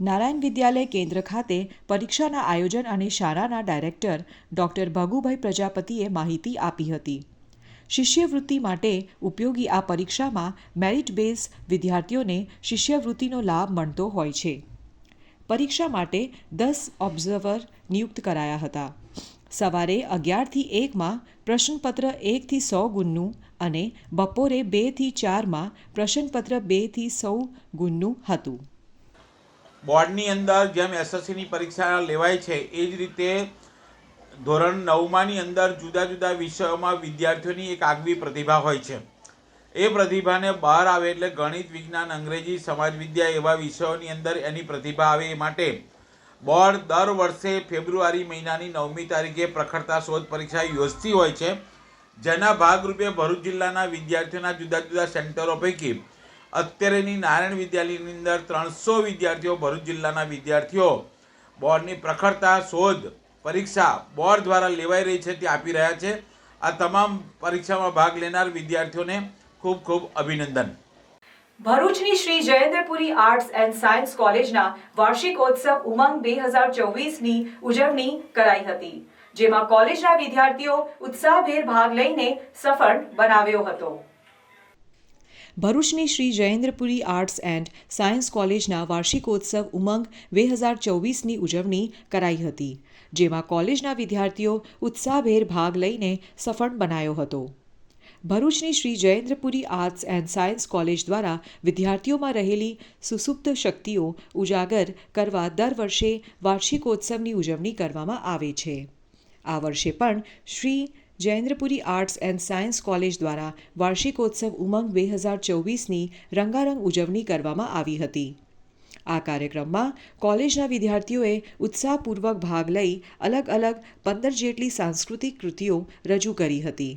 Speaker 2: નારાયણ વિદ્યાલય કેન્દ્ર ખાતે પરીક્ષાના આયોજન અને શાળાના ડાયરેક્ટર ડૉક્ટર ભગુભાઈ પ્રજાપતિએ માહિતી આપી હતી. શિષ્યવૃત્તિ માટે ઉપયોગી આ પરીક્ષામાં મેરિટ બેઝ વિદ્યાર્થીઓને શિષ્યવૃત્તિનો લાભ મળતો હોય છે. પરીક્ષા માટે 10 ઓબ્ઝર્વર નિયુક્ત કરાયા હતા. સવારે 11થી 1માં પ્રશ્નપત્ર 1થી 100 ગુણનું અને બપોરે 2થી 4માં પ્રશ્નપત્ર 2થી 100 ગુણનું હતું.
Speaker 11: બોર્ડની અંદર જેમ એસએસસીની પરીક્ષા લેવાય છે એ જ રીતે ધોરણ 9માની અંદર જુદા જુદા વિષયોમાં વિદ્યાર્થીઓની એક આગવી પ્રતિભા હોય છે. એ પ્રતિભાને બહાર આવે, એટલે ગણિત, વિજ્ઞાન, અંગ્રેજી, સમાજ વિદ્યા એવા વિષયોની અંદર એની પ્રતિભા આવે એ માટે બોર્ડ દર વર્ષે ફેબ્રુઆરી મહિનાની 9મી તારીખે પ્રખરતા શોધ પરીક્ષા યોજતી હોય છે, જેના ભાગરૂપે ભરૂચ જિલ્લાના વિદ્યાર્થીઓના જુદા જુદા સેન્ટરો પૈકી અત્યારેની નારાયણ વિદ્યાલયની અંદર 300 વિદ્યાર્થીઓ, ભરૂચ જિલ્લાના વિદ્યાર્થીઓ બોર્ડની પ્રખરતા શોધ પરીક્ષા બોર્ડ દ્વારા લેવાઈ રહી છે તે આપી રહ્યા છે. આ તમામ પરીક્ષામાં ભાગ લેનાર વિદ્યાર્થીઓને ખૂબ ખૂબ અભિનંદન.
Speaker 1: ભરૂચની Shri Jayendrapuri arts and science કોલેજના વાર્ષિકોત્સવ ઉમંગ 2024ની ઉજવણી કરાઈ હતી, જેમાં કોલેજના વિદ્યાર્થીઓ ઉત્સાહભેર ભાગ લઈને સફળ બનાવ્યો હતો.
Speaker 2: ભરૂચની Shri Jayendrapuri arts and science કોલેજના વાર્ષિકોત્સવ ઉમંગ 2024ની ઉજવણી કરાઈ હતી, જેમાં કોલેજના વિદ્યાર્થીઓ ઉત્સાહભેર ભાગ લઈને સફળ બનાવ્યો હતો. ભરૂચની Shri Jayendrapuri arts and science college દ્વારા વિદ્યાર્થીઓમાં રહેલી સુસુપ્ત શક્તિઓ ઉજાગર કરવા દર વર્ષે વાર્ષિકોત્સવની ઉજવણી કરવામાં આવે છે. આ વર્ષે પણ Shri Jayendrapuri arts and science college દ્વારા વાર્ષિકોત્સવ ઉમંગ 2024ની રંગારંગ ઉજવણી કરવામાં આવી હતી. આ કાર્યક્રમમાં કોલેજના વિદ્યાર્થીઓએ ઉત્સાહપૂર્વક ભાગ લઈ અલગ અલગ 15 જેટલી સાંસ્કૃતિક કૃતિઓ રજૂ કરી હતી.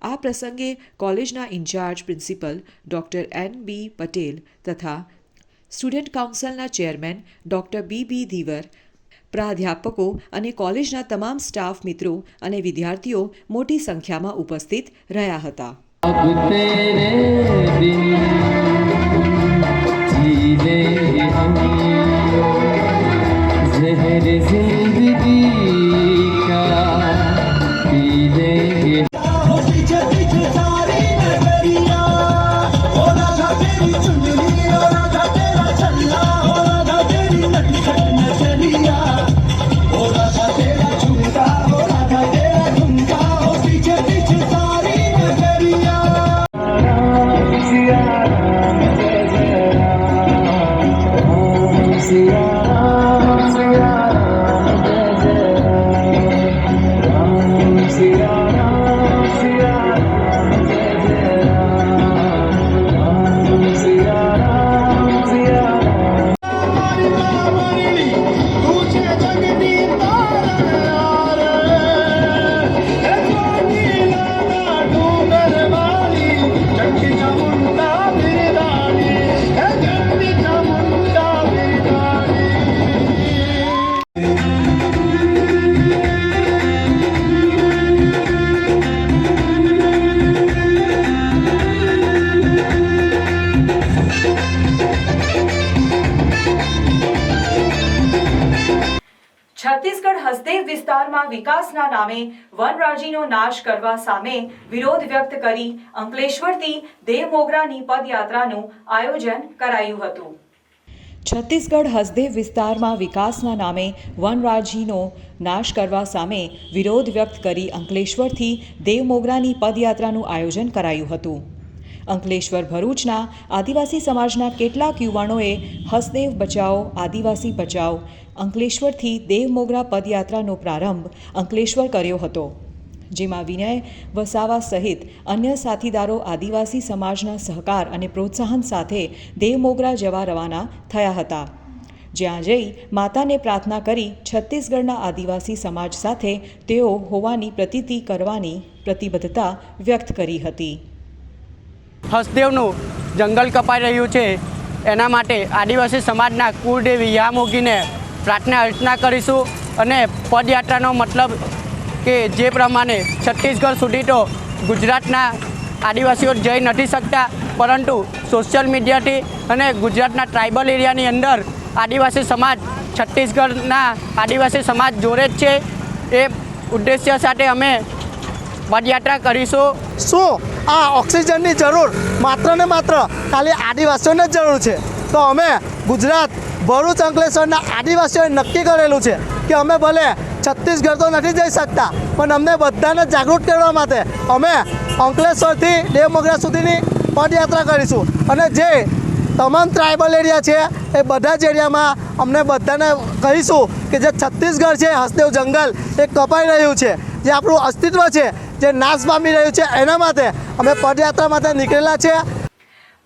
Speaker 2: આ પ્રસંગે કોલેજના in charge principal doctor N.B. Patel તથા સ્ટુડન્ટ કાઉન્સિલના ચેરમેન ડૉક્ટર B.B. ધીવર, પ્રાધ્યાપકો અને કોલેજના તમામ સ્ટાફ મિત્રો અને વિદ્યાર્થીઓ મોટી સંખ્યામાં ઉપસ્થિત રહ્યા હતા.
Speaker 1: છત્તીસગઢ હસદેવ વિસ્તારમાં વિકાસના નામે વનરાજીનો નાશ કરવા સામે વિરોધ વ્યક્ત કરી અંકલેશ્વરથી દેવમોગરાની પદયાત્રાનું આયોજન કરાયું હતું. છત્તીસગઢ હસદેવ વિસ્તારમાં વિકાસના નામે વનરાજીનો નાશ કરવા સામે વિરોધ વ્યક્ત કરી અંકલેશ્વરથી દેવમોગરાની પદયાત્રાનું આયોજન કરાયું હતું. અંકલેશ્વર ભરૂચના આદિવાસી સમાજના કેટલાક યુવાનોએ હસદેવ બચાવો આદિવાસી બચાવો અંકલેશ્વરથી દેવમોગરા પદયાત્રાનો પ્રારંભ અંકલેશ્વર કર્યો હતો, જેમાં વિનય વસાવા સહિત અન્ય સાથીદારો આદિવાસી સમાજના સહકાર અને પ્રોત્સાહન સાથે દેવમોગરા જવા રવાના થયા હતા, જ્યાં જઈ માતાને પ્રાર્થના કરી છત્તીસગઢના આદિવાસી સમાજ સાથે તેઓ હોવાની પ્રતીતિ કરવાની પ્રતિબદ્ધતા વ્યક્ત કરી હતી.
Speaker 12: હસદેવનું જંગલ કપાઈ રહ્યું છે, એના માટે આદિવાસી સમાજના કુળદેવી યામોગીને પ્રાર્થના અર્ચના કરીશું અને પદયાત્રાનો મતલબ કે જે પ્રમાણે છત્તીસગઢ સુધી તો ગુજરાતના આદિવાસીઓ જઈ નથી શકતા, પરંતુ સોશિયલ મીડિયાથી અને ગુજરાતના ટ્રાઇબલ એરિયાની અંદર આદિવાસી સમાજ છત્તીસગઢના આદિવાસી સમાજ જોડે જ છે. એ ઉદ્દેશ્ય સાથે અમે પદયાત્રા કરીશું.
Speaker 13: શું આ ઓક્સિજનની જરૂર માત્ર ને માત્ર ખાલી આદિવાસીઓને જ જરૂર છે? તો અમે ગુજરાત ભરૂચ અંકલેશ્વરના આદિવાસીઓએ નક્કી કરેલું છે કે અમે ભલે છત્તીસગઢ તો નથી જઈ શકતા, પણ અમને બધાને જાગૃત કરવા માટે અમે અંકલેશ્વરથી દેવમોગરા સુધીની પદયાત્રા કરીશું. અને જે તમામ ટ્રાઇબલ એરિયા છે એ બધા જ એરિયામાં અમને બધાને કહીશું કે જે છત્તીસગઢ છે હસદેવ જંગલ એ કપાઈ રહ્યું છે, જે આપણું અસ્તિત્વ છે જે નાશ પામી રહ્યું છે એના માટે અમે પદયાત્રા માટે નીકળેલા છે.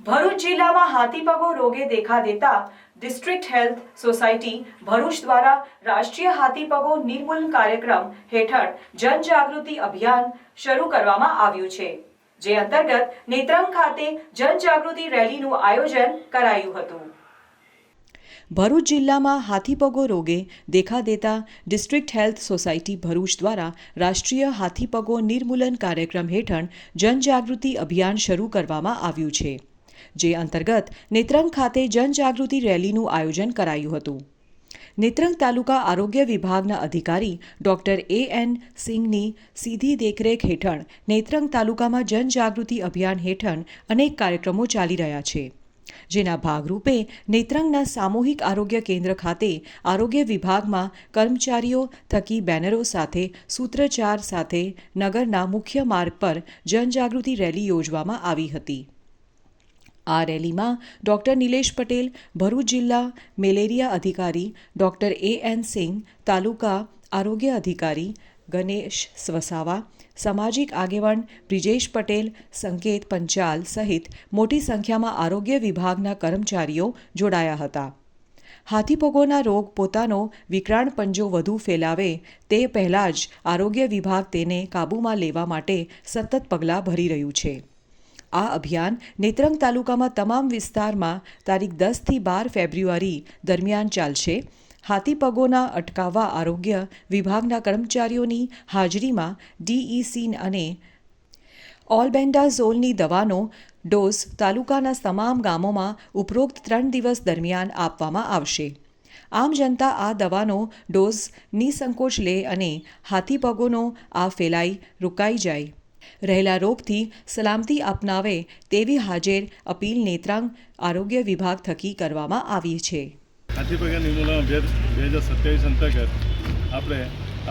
Speaker 1: ભરૂચ જિલ્લામાં હાથીપગો રોગે દેખા દેતા ડિસ્ટ્રિક્ટ હેલ્થ સોસાયટી ભરૂચ દ્વારા રાષ્ટ્રીય હાથીપગો નિર્મૂલન કાર્યક્રમ હેઠળ જનજાગૃતિ અભિયાન શરૂ કરવામાં આવ્યું છે, જે અંતર્ગત નેત્રંગ ખાતે જનજાગૃતિ રેલીનું આયોજન કરાયું હતું.
Speaker 2: ભરૂચ જિલ્લામાં હાથીપગો રોગે દેખા દેતા ડિસ્ટ્રિક્ટ હેલ્થ સોસાયટી ભરૂચ દ્વારા રાષ્ટ્રીય હાથીપગો નિર્મૂલન કાર્યક્રમ હેઠળ જનજાગૃતિ અભિયાન શરૂ કરવામાં આવ્યું છે, જે અંતર્ગત નેત્રંગ ખાતે જનજાગૃતિ રેલીનું આયોજન કરાયું હતું. નેત્રંગ તાલુકા આરોગ્ય વિભાગના અધિકારી ડોક્ટર A.N. સિંઘની સીધી દેખરેખ હેઠળ નેત્રંગ તાલુકામાં જનજાગૃતિ અભિયાન હેઠળ અનેક કાર્યક્રમો ચાલી રહ્યા છે, જેના ભાગરૂપે નેત્રંગના સામૂહિક આરોગ્ય કેન્દ્ર ખાતે આરોગ્ય વિભાગમાં કર્મચારીઓ થકી બેનરો સાથે સૂત્રચાર સાથે નગરના મુખ્ય માર્ગ પર જનજાગૃતિ રેલી યોજવામાં આવી હતી. આ રેલીમાં ડોક્ટર નિલેશ પટેલ, ભરૂચ જિલ્લા મેલેરિયા અધિકારી ડોક્ટર A.N. સિંઘ, તાલુકા આરોગ્ય અધિકારી ગણેશ વસાવા, સામાજિક આગેવાન બ્રિજેશ પટેલ, સંકેત પંચાલ સહિત મોટી સંખ્યામાં આરોગ્ય વિભાગના કર્મચારીઓ જોડાયા હતા. હાથીપગોના રોગ પોતાનો વિકરાળ પંજો વધુ ફેલાવે તે પહેલાં જ આરોગ્ય વિભાગ તેને કાબૂમાં લેવા માટે સતત પગલાં ભરી રહ્યું છે. આ અભિયાન નેત્રંગ તાલુકામાં તમામ વિસ્તારમાં તારીખ 10થી 12 ફેબ્રુઆરી દરમિયાન ચાલશે. હાથીપગોના અટકાવવા આરોગ્ય વિભાગના કર્મચારીઓની હાજરીમાં DEC અને ઓલ્બેન્ડાઝોલની દવાનો ડોઝ તાલુકાના તમામ ગામોમાં ઉપરોક્ત 3 દિવસ દરમિયાન આપવામાં આવશે. આમ જનતા આ દવાનો ડોઝ નિસંકોચ લે અને હાથીપગોનો આ ફેલાઈ રોકાઈ જાય, રહેલા રોગથી સલામતી અપનાવે તેવી હાજર અપીલ નેત્રંગ આરોગ્ય વિભાગ થકી કરવામાં આવી છે.
Speaker 14: હાથીપગા નિર્મૂલન અભિયાન 2027 અંતર્ગત આપણે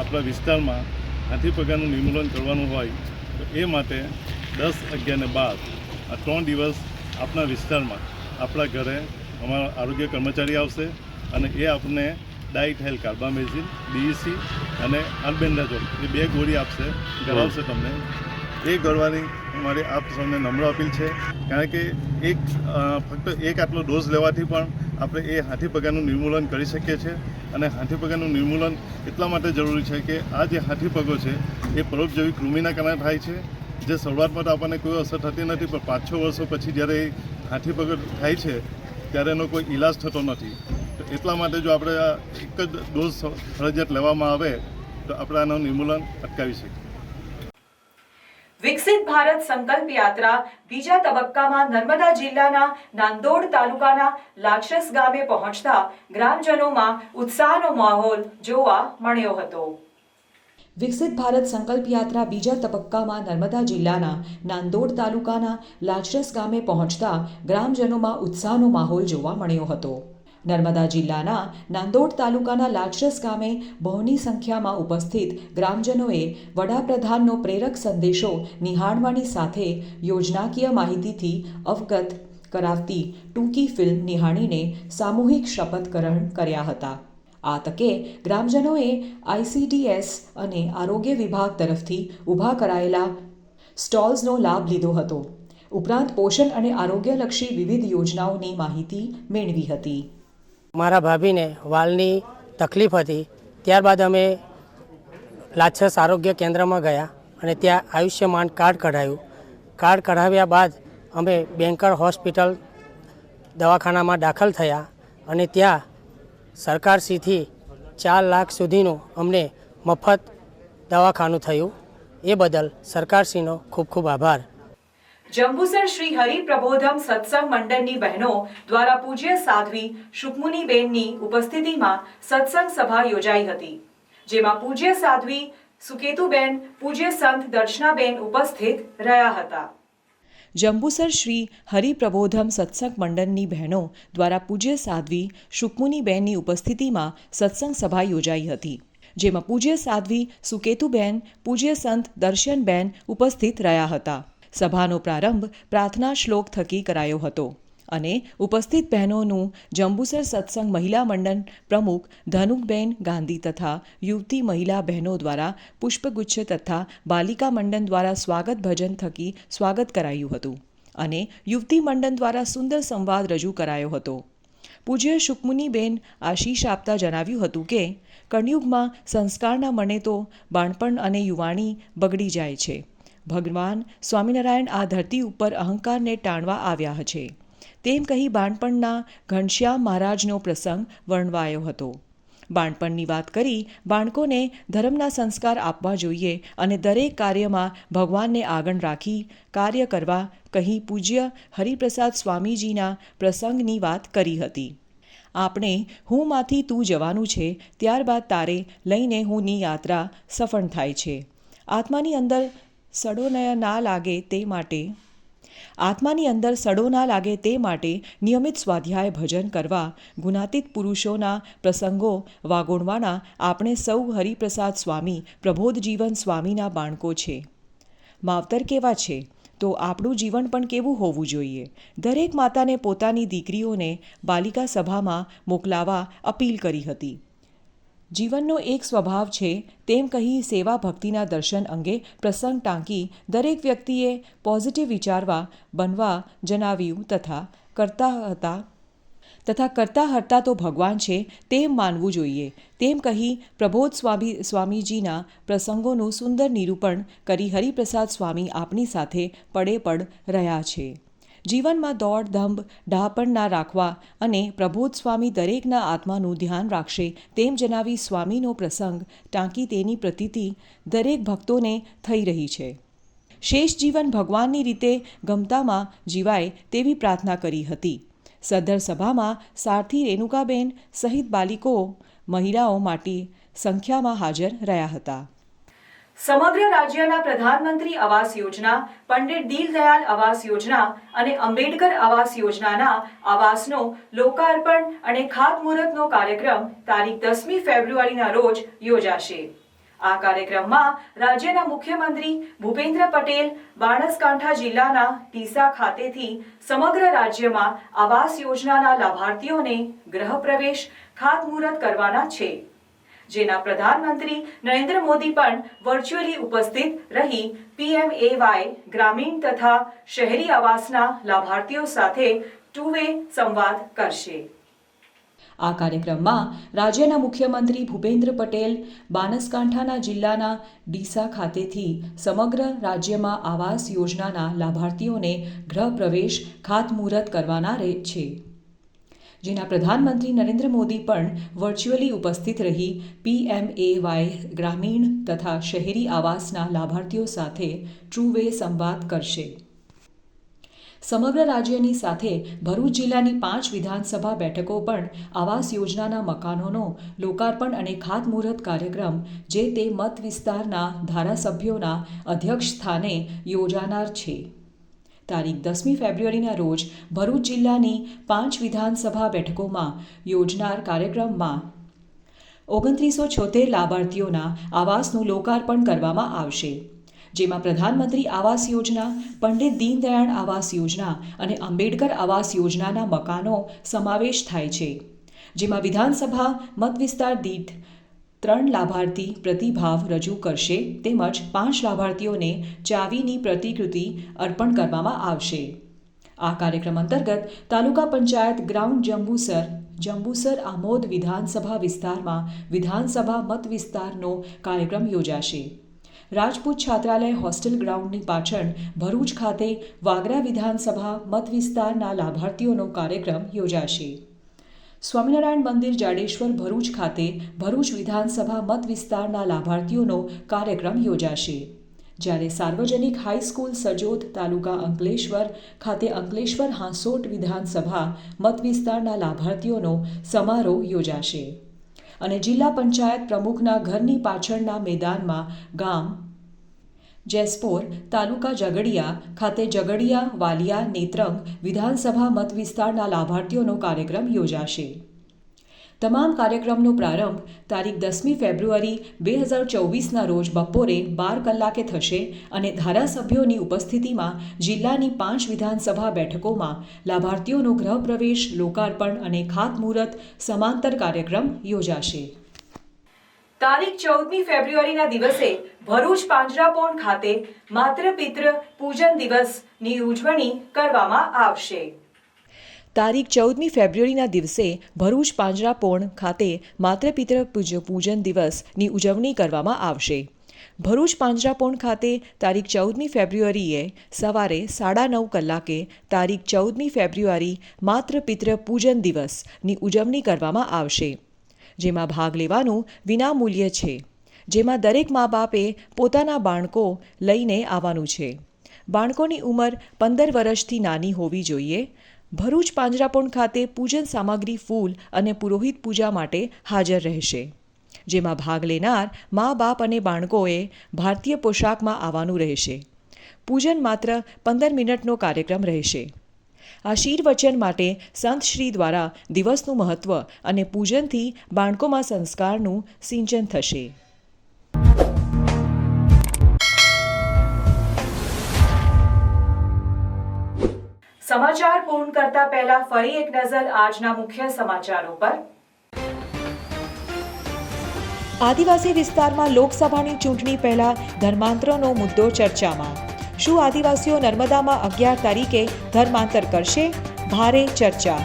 Speaker 14: આપણા વિસ્તારમાં હાથીપગાનું નિર્મૂલન કરવાનું હોય તો એ માટે 10, 11 અને 12 આ 3 દિવસ આપણા વિસ્તારમાં આપણા ઘરે અમારા આરોગ્ય કર્મચારી આવશે અને એ આપણને ડાઇટ કાર્બામેઝિન, DEC અને આલ્બેન્ડાઝોલ એ 2 ગોળી આપશે, કરાવશે તમને. એ ગળવાની મારી આપ સૌને નમ્ર અપીલ છે, કારણ કે ફક્ત એક આટલો ડોઝ લેવાથી પણ આપણે એ હાથીપગાનું નિર્મૂલન કરી શકીએ છીએ. અને હાથીપગાનું નિર્મૂલન એટલા માટે જરૂરી છે કે આ જે હાથીપગો છે એ પરોપજીવી કૃમિના કારણે થાય છે, જે શરૂઆતમાં તો આપણને કોઈ અસર થતી નથી, પણ 5-6 વર્ષો પછી જ્યારે હાથીપગો થાય છે ત્યારે એનો કોઈ ઈલાજ થતો નથી. તો એટલા માટે જો આપણે આ એક જ ડોઝ ફરજિયાત લેવામાં આવે તો આપણે આનું નિર્મૂલન અટકાવી શકીએ.
Speaker 1: વિકસિત ભારત સંકલ્પ યાત્રા બીજા તબક્કામાં નર્મદા જિલ્લાના નાંદોડ તાલુકાના લાક્ષસ ગામે પહોંચતા ગ્રામજનોમાં ઉત્સાહનો માહોલ જોવા મળ્યો હતો.
Speaker 2: વિકસિત ભારત સંકલ્પ યાત્રા બીજા તબક્કામાં નર્મદા જિલ્લાના નાંદોડ તાલુકાના લાક્ષસ ગામે પહોંચતા ગ્રામજનોમાં ઉત્સાહનો માહોલ જોવા મળ્યો હતો. નર્મદા જિલ્લાના નાંદોડ તાલુકાના લાક્ષસ ગામે બહોળી સંખ્યામાં ઉપસ્થિત ગ્રામજનોએ વડાપ્રધાનનો પ્રેરક સંદેશો નિહાળવાની સાથે યોજનાકીય માહિતીથી અવગત કરાવતી ટૂંકી ફિલ્મ નિહાળીને સામૂહિક શપથ ગ્રહણ કર્યા હતા. આ તકે ગ્રામજનોએ ICDS અને આરોગ્ય વિભાગ તરફથી ઊભા કરાયેલા સ્ટોલ્સનો લાભ લીધો હતો. ઉપરાંત પોષણ અને આરોગ્યલક્ષી વિવિધ યોજનાઓની માહિતી મેળવી હતી.
Speaker 12: મારા ભાભીને વાળની તકલીફ હતી, ત્યારબાદ અમે લાક્ષસ આરોગ્ય કેન્દ્રમાં ગયા અને ત્યાં આયુષ્યમાન કાર્ડ કઢાવ્યું. કાર્ડ કઢાવ્યા બાદ અમે બેન્કર હોસ્પિટલ દવાખાનામાં દાખલ થયા અને ત્યાં સરકારશ્રીથી 4 લાખ સુધીનું અમને મફત દવાખાનું થયું. એ બદલ સરકારશ્રીનો ખૂબ ખૂબ આભાર.
Speaker 1: જંબુસર શ્રી હરિ પ્રબોધમ સત્સંગ મંડળની બહેનો દ્વારા પૂજ્ય સાધ્વી સુકમુનીબેનની ઉપસ્થિતિમાં સત્સંગ સભા યોજાઈ હતી, જેમાં પૂજ્ય સાધ્વી સુકેતુબેન, પૂજ્ય સંત દર્શનાબેન ઉપસ્થિત રહ્યા હતા.
Speaker 2: જંબુસર શ્રી હરિપ્રબોધમ સત્સંગ મંડળની બહેનો દ્વારા પૂજ્ય સાધ્વી સુકમુનીબેનની ઉપસ્થિતિમાં સત્સંગ સભા યોજાઈ હતી, જેમાં પૂજ્ય સાધ્વી સુકેતુબેન, પૂજ્ય સંત દર્શનબેન ઉપસ્થિત રહ્યા હતા. સભાનો પ્રારંભ પ્રાર્થના શ્લોક થકી કરાયો હતો અને ઉપસ્થિત બહેનોનું જંબુસર સત્સંગ મહિલા મંડળ પ્રમુખ ધનુકબેન ગાંધી તથા યુવતી મહિલા બહેનો દ્વારા પુષ્પગુચ્છ તથા બાલિકા મંડળ દ્વારા સ્વાગત ભજન થકી સ્વાગત કરાયું હતું અને યુવતી મંડળ દ્વારા સુંદર સંવાદ રજૂ કરાયો હતો. પૂજ્ય સુકમુનીબેન આશીષ આપતા જણાવ્યું હતું કે કળિયુગમાં સંસ્કારના મને તો બાળપણ અને યુવાણી બગડી જાય છે. ભગવાન સ્વામિનારાયણ આ ધરતી ઉપર અહંકારને ટાણવા આવ્યા છે તેમ કહી બાળપણના ઘનશ્યામ મહારાજનો પ્રસંગ વર્ણવાયો હતો. બાળપણની વાત કરી બાળકોને ધર્મના સંસ્કાર આપવા જોઈએ અને દરેક કાર્યમાં ભગવાનને આગળ રાખી કાર્ય કરવા કહી પૂજ્ય હરિપ્રસાદ સ્વામીજીના પ્રસંગની વાત કરી હતી. આપણે હુંમાંથી તું જવાનું છે, ત્યારબાદ તારે લઈને હુંની યાત્રા સફળ થાય છે. આત્માની અંદર સડો ના લાગે તે માટે નિયમિત સ્વાધ્યાય ભજન કરવા, ગુણાતીત પુરુષોના પ્રસંગો વાગોળવાના આપણે સૌ હરિપ્રસાદ સ્વામી પ્રબોધ જીવન સ્વામીના બાળકો છે. માવતર કેવા છે તો આપણું જીવન પણ કેવું હોવું જોઈએ. દરેક માતાને પોતાની દીકરીઓને બાલિકા સભામાં મોકલાવા અપીલ કરી હતી. જીવનનો એક સ્વભાવ છે તેમ કહી સેવા ભક્તિના દર્શન અંગે પ્રસંગ ટાંકી દરેક વ્યક્તિએ પોઝિટિવ વિચારવા બનવા જણાવ્યું તથા કરતા હરતા તો ભગવાન છે તેમ માનવું જોઈએ તેમ કહી પ્રબોધ સ્વામીજીના પ્રસંગોનું સુંદર નિરૂપણ કરી હરિપ્રસાદ સ્વામી આપણી સાથે પડે પડ રહ્યા છે. જીવનમાં દોડ ધંભ ડાહપણ ના રાખવા અને પ્રબોધ સ્વામી દરેકના આત્માનું ધ્યાન રાખશે તેમ જણાવી સ્વામીનો પ્રસંગ ટાંકી તેની પ્રતીતિ દરેક ભક્તોને થઈ રહી છે. શેષ જીવન ભગવાનની રીતે ગમતામાં જીવાય તેવી પ્રાર્થના કરી હતી. સદ્ધર સભામાં સારથી રેણુકાબેન સહિત બાલિકો મહિલાઓ માટે સંખ્યામાં હાજર રહ્યા હતા.
Speaker 1: સમગ્ર રાજ્યના પ્રધાનમંત્રી આવાસ યોજના, પંડિત દીનદયાળ આવાસ યોજના અને અંબેડકર આવાસ યોજનાના આવાસનો લોકાર્પણ અને ખાતમુહૂર્તનો કાર્યક્રમ તારીખ 10મી ફેબ્રુઆરીના રોજ યોજાશે. આ કાર્યક્રમમાં રાજ્યના મુખ્યમંત્રી ભૂપેન્દ્ર પટેલ બનાસકાંઠા જિલ્લાના ડીસા ખાતેથી સમગ્ર રાજ્યમાં આવાસ યોજનાના લાભાર્થીઓને ગૃહપ્રવેશ ખાતમુહૂર્ત કરવાના છે, જેના પ્રધાનમંત્રી નરેન્દ્ર મોદી પણ વર્ચ્યુઅલી ઉપસ્થિત રહી PMAY ગ્રામીણ તથા શહેરી આવાસના લાભાર્થીઓ સાથે ટુ-વે સંવાદ કરશે.
Speaker 2: આ કાર્યક્રમમાં રાજ્યના મુખ્યમંત્રી ભૂપેન્દ્ર પટેલ બનાસકાંઠાના જિલ્લાના ડીસા ખાતેથી સમગ્ર રાજ્યમાં આવાસ યોજનાના લાભાર્થીઓને ગૃહપ્રવેશ ખાતમુહૂર્ત કરવાના છે, જેના પ્રધાનમંત્રી નરેન્દ્ર મોદી પણ વર્ચ્યુઅલી ઉપસ્થિત રહી PMAY ગ્રામીણ તથા શહેરી આવાસના લાભાર્થીઓ સાથે ટુ-વે સંવાદ કરશે. સમગ્ર રાજ્યની સાથે ભરૂચ જિલ્લાની 5 વિધાનસભા બેઠકો પણ આવાસ યોજનાના મકાનોનો લોકાર્પણ અને ખાતમુહૂર્ત કાર્યક્રમ જે તે મત વિસ્તારના ધારાસભ્યોના અધ્યક્ષ સ્થાને યોજાનાર છે. તારીખ 10મી ફેબ્રુઆરીના રોજ ભરૂચ જિલ્લાની 5 વિધાનસભા બેઠકોમાં યોજનાર કાર્યક્રમમાં 2976 લાભાર્થીઓના આવાસનું લોકાર્પણ કરવામાં આવશે, જેમાં પ્રધાનમંત્રી આવાસ યોજના, પંડિત દીનદયાળ આવાસ યોજના અને અંબેડકર આવાસ યોજનાના મકાનો સમાવેશ થાય છે, જેમાં વિધાનસભા મતવિસ્તાર દીઠ 3 લાભાર્થી પ્રતિભાવ રજૂ કરશે તેમજ 5 લાભાર્થીઓને ચાવીની પ્રતિકૃતિ અર્પણ કરવામાં આવશે. આ કાર્યક્રમ અંતર્ગત તાલુકા પંચાયત ગ્રાઉન્ડ જંબુસર આમોદ વિધાનસભા વિસ્તારમાં વિધાનસભા મત વિસ્તારનો કાર્યક્રમ યોજાશે. રાજપૂત છાત્રાલય હોસ્ટેલ ગ્રાઉન્ડની પાછળ ભરૂચ ખાતે વાગરા વિધાનસભા મત વિસ્તારના લાભાર્થીઓનો કાર્યક્રમ યોજાશે. સ્વામિનારાયણ મંદિર જાડેશ્વર ભરૂચ ખાતે ભરૂચ વિધાનસભા મત વિસ્તારના લાભાર્થીઓનો કાર્યક્રમ યોજાશે, જ્યારે સાર્વજનિક હાઈસ્કૂલ સજોદ તાલુકા અંકલેશ્વર ખાતે અંકલેશ્વર હાંસોટ વિધાનસભા મત વિસ્તારના લાભાર્થીઓનો સમારોહ યોજાશે અને જિલ્લા પંચાયત પ્રમુખના ઘરની પાછળના મેદાનમાં ગામ જેસપોર તાલુકા ઝઘડિયા ખાતે ઝઘડિયા વાલિયા નેત્રંગ વિધાનસભા મત વિસ્તારના લાભાર્થીઓનો કાર્યક્રમ યોજાશે. તમામ કાર્યક્રમનો પ્રારંભ તારીખ 10મી ફેબ્રુઆરી 2024ના રોજ બપોરે 12 કલાકે થશે અને ધારાસભ્યોની ઉપસ્થિતિમાં જિલ્લાની 5 વિધાનસભા બેઠકોમાં લાભાર્થીઓનો ગૃહ પ્રવેશ, લોકાર્પણ અને ખાતમુહૂર્ત સમાંતર કાર્યક્રમ યોજાશે.
Speaker 1: તારીખ 14મી ફેબ્રુઆરીના દિવસે ભરૂચ પાંજરાપોળ ખાતે માતૃપિતૃ પૂજન દિવસની ઉજવણી કરવામાં આવશે.
Speaker 2: તારીખ 14મી ફેબ્રુઆરીના દિવસે ભરૂચ પાંજરાપોળ ખાતે માતૃપિતૃ પૂજન દિવસની ઉજવણી કરવામાં આવશે. ભરૂચ પાંજરાપોળ ખાતે તારીખ 14મી ફેબ્રુઆરીએ સવારે 9:30 કલાકે તારીખ 14મી ફેબ્રુઆરી માતૃપિતૃ પૂજન દિવસની ઉજવણી કરવામાં આવશે, જેમાં ભાગ લેવાનું વિનામૂલ્ય છે, જેમાં દરેક મા બાપે પોતાના બાળકો લઈને આવવાનું છે. બાળકોની ઉંમર 15 વર્ષથી નાની હોવી જોઈએ. ભરૂચ પાંજરાપોળ ખાતે પૂજન સામગ્રી ફૂલ અને પુરોહિત પૂજા માટે હાજર રહેશે, જેમાં ભાગ લેનાર મા બાપ અને બાળકોએ ભારતીય પોશાકમાં આવવાનું રહેશે. પૂજન માત્ર 15 મિનિટનો કાર્યક્રમ રહેશે. આશીર્વચન માટે સંતશ્રી દ્વારા દિવસનું મહત્વ અને પૂજનથી બાળકોમાં સંસ્કારનું સિંચન થશે.
Speaker 1: સમાચાર પૂર્ણ કરતા પહેલા ફરી એક નજર આજના મુખ્ય સમાચારો પર.
Speaker 2: આદિવાસી વિસ્તારમાં લોકસભાની ચૂંટણી પહેલા ધર્માંતરનો મુદ્દો ચર્ચામાં. શું આદિવાસીઓ નર્મદામાં 11 તારીખે ધર્માંતર કરશે? ભારે ચર્ચા.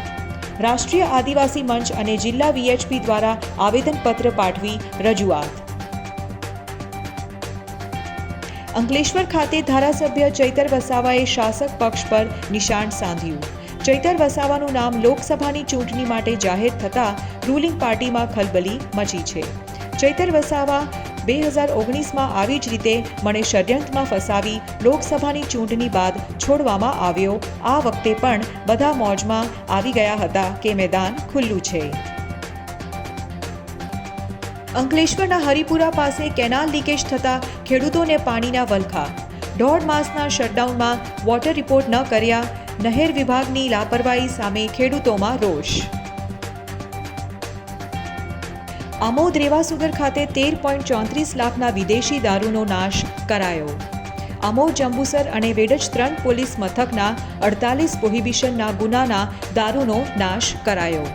Speaker 2: રાષ્ટ્રીય આદિવાસી મંચ અને જિલ્લા VHP દ્વારા આવેદનપત્ર પાઠવી રજૂઆત. અંકલેશ્વર ખાતે ધારાસભ્ય ચૈતર વસાવાએ શાસક પક્ષ પર નિશાન સાધ્યું. ચૈતર વસાવાનું નામ લોકસભાની ચૂંટણી માટે જાહેર થતાં રૂલિંગ પાર્ટીમાં ખલબલી મચી છે. ચૈતર વસાવા 2019માં આવી જ રીતે મને ષડયંત્રમાં ફસાવી લોકસભાની ચૂંટણી બાદ છોડવામાં આવ્યો. આ વખતે પણ બધા મોજમાં આવી ગયા હતા કે મેદાન ખુલ્લું છે. અંકલેશ્વરના હરિપુરા પાસે કેનાલ લીકેજ થતાં ખેડૂતોને પાણીના વલખા. 1.5 માસના શટડાઉનમાં વોટર રિપોર્ટ ન કર્યા. નહેર વિભાગની લાપરવાહી સામે ખેડૂતોમાં રોષ. આમોદ રેવાસુગર ખાતે 13.34 લાખના વિદેશી દારૂનો નાશ કરાયો. આમોદ, જંબુસર અને વેડજ 3 પોલીસ મથકના 48 પ્રોહિબિશનના ગુનાના દારૂનો નાશ કરાયો.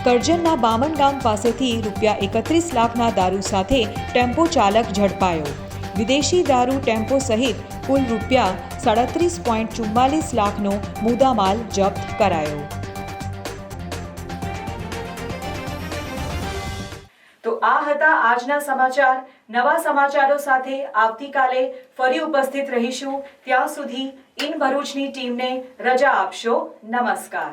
Speaker 2: કરજણના બામણ ગામ પાસેથી ₹31 લાખના દારૂ સાથે ટેમ્પો ચાલક ઝડપાયો. વિદેશી દારૂ ટેમ્પો સહિત કુલ ₹37.44 લાખનો મુદ્દામાલ જપ્ત કરાયો.
Speaker 1: તો આ હતા આજના સમાચાર. નવા સમાચારો સાથે આવતીકાલે ફરી ઉપસ્થિત રહીશું. ત્યાં સુધી ઇન ભરૂચની ટીમને રજા આપશો. નમસ્કાર.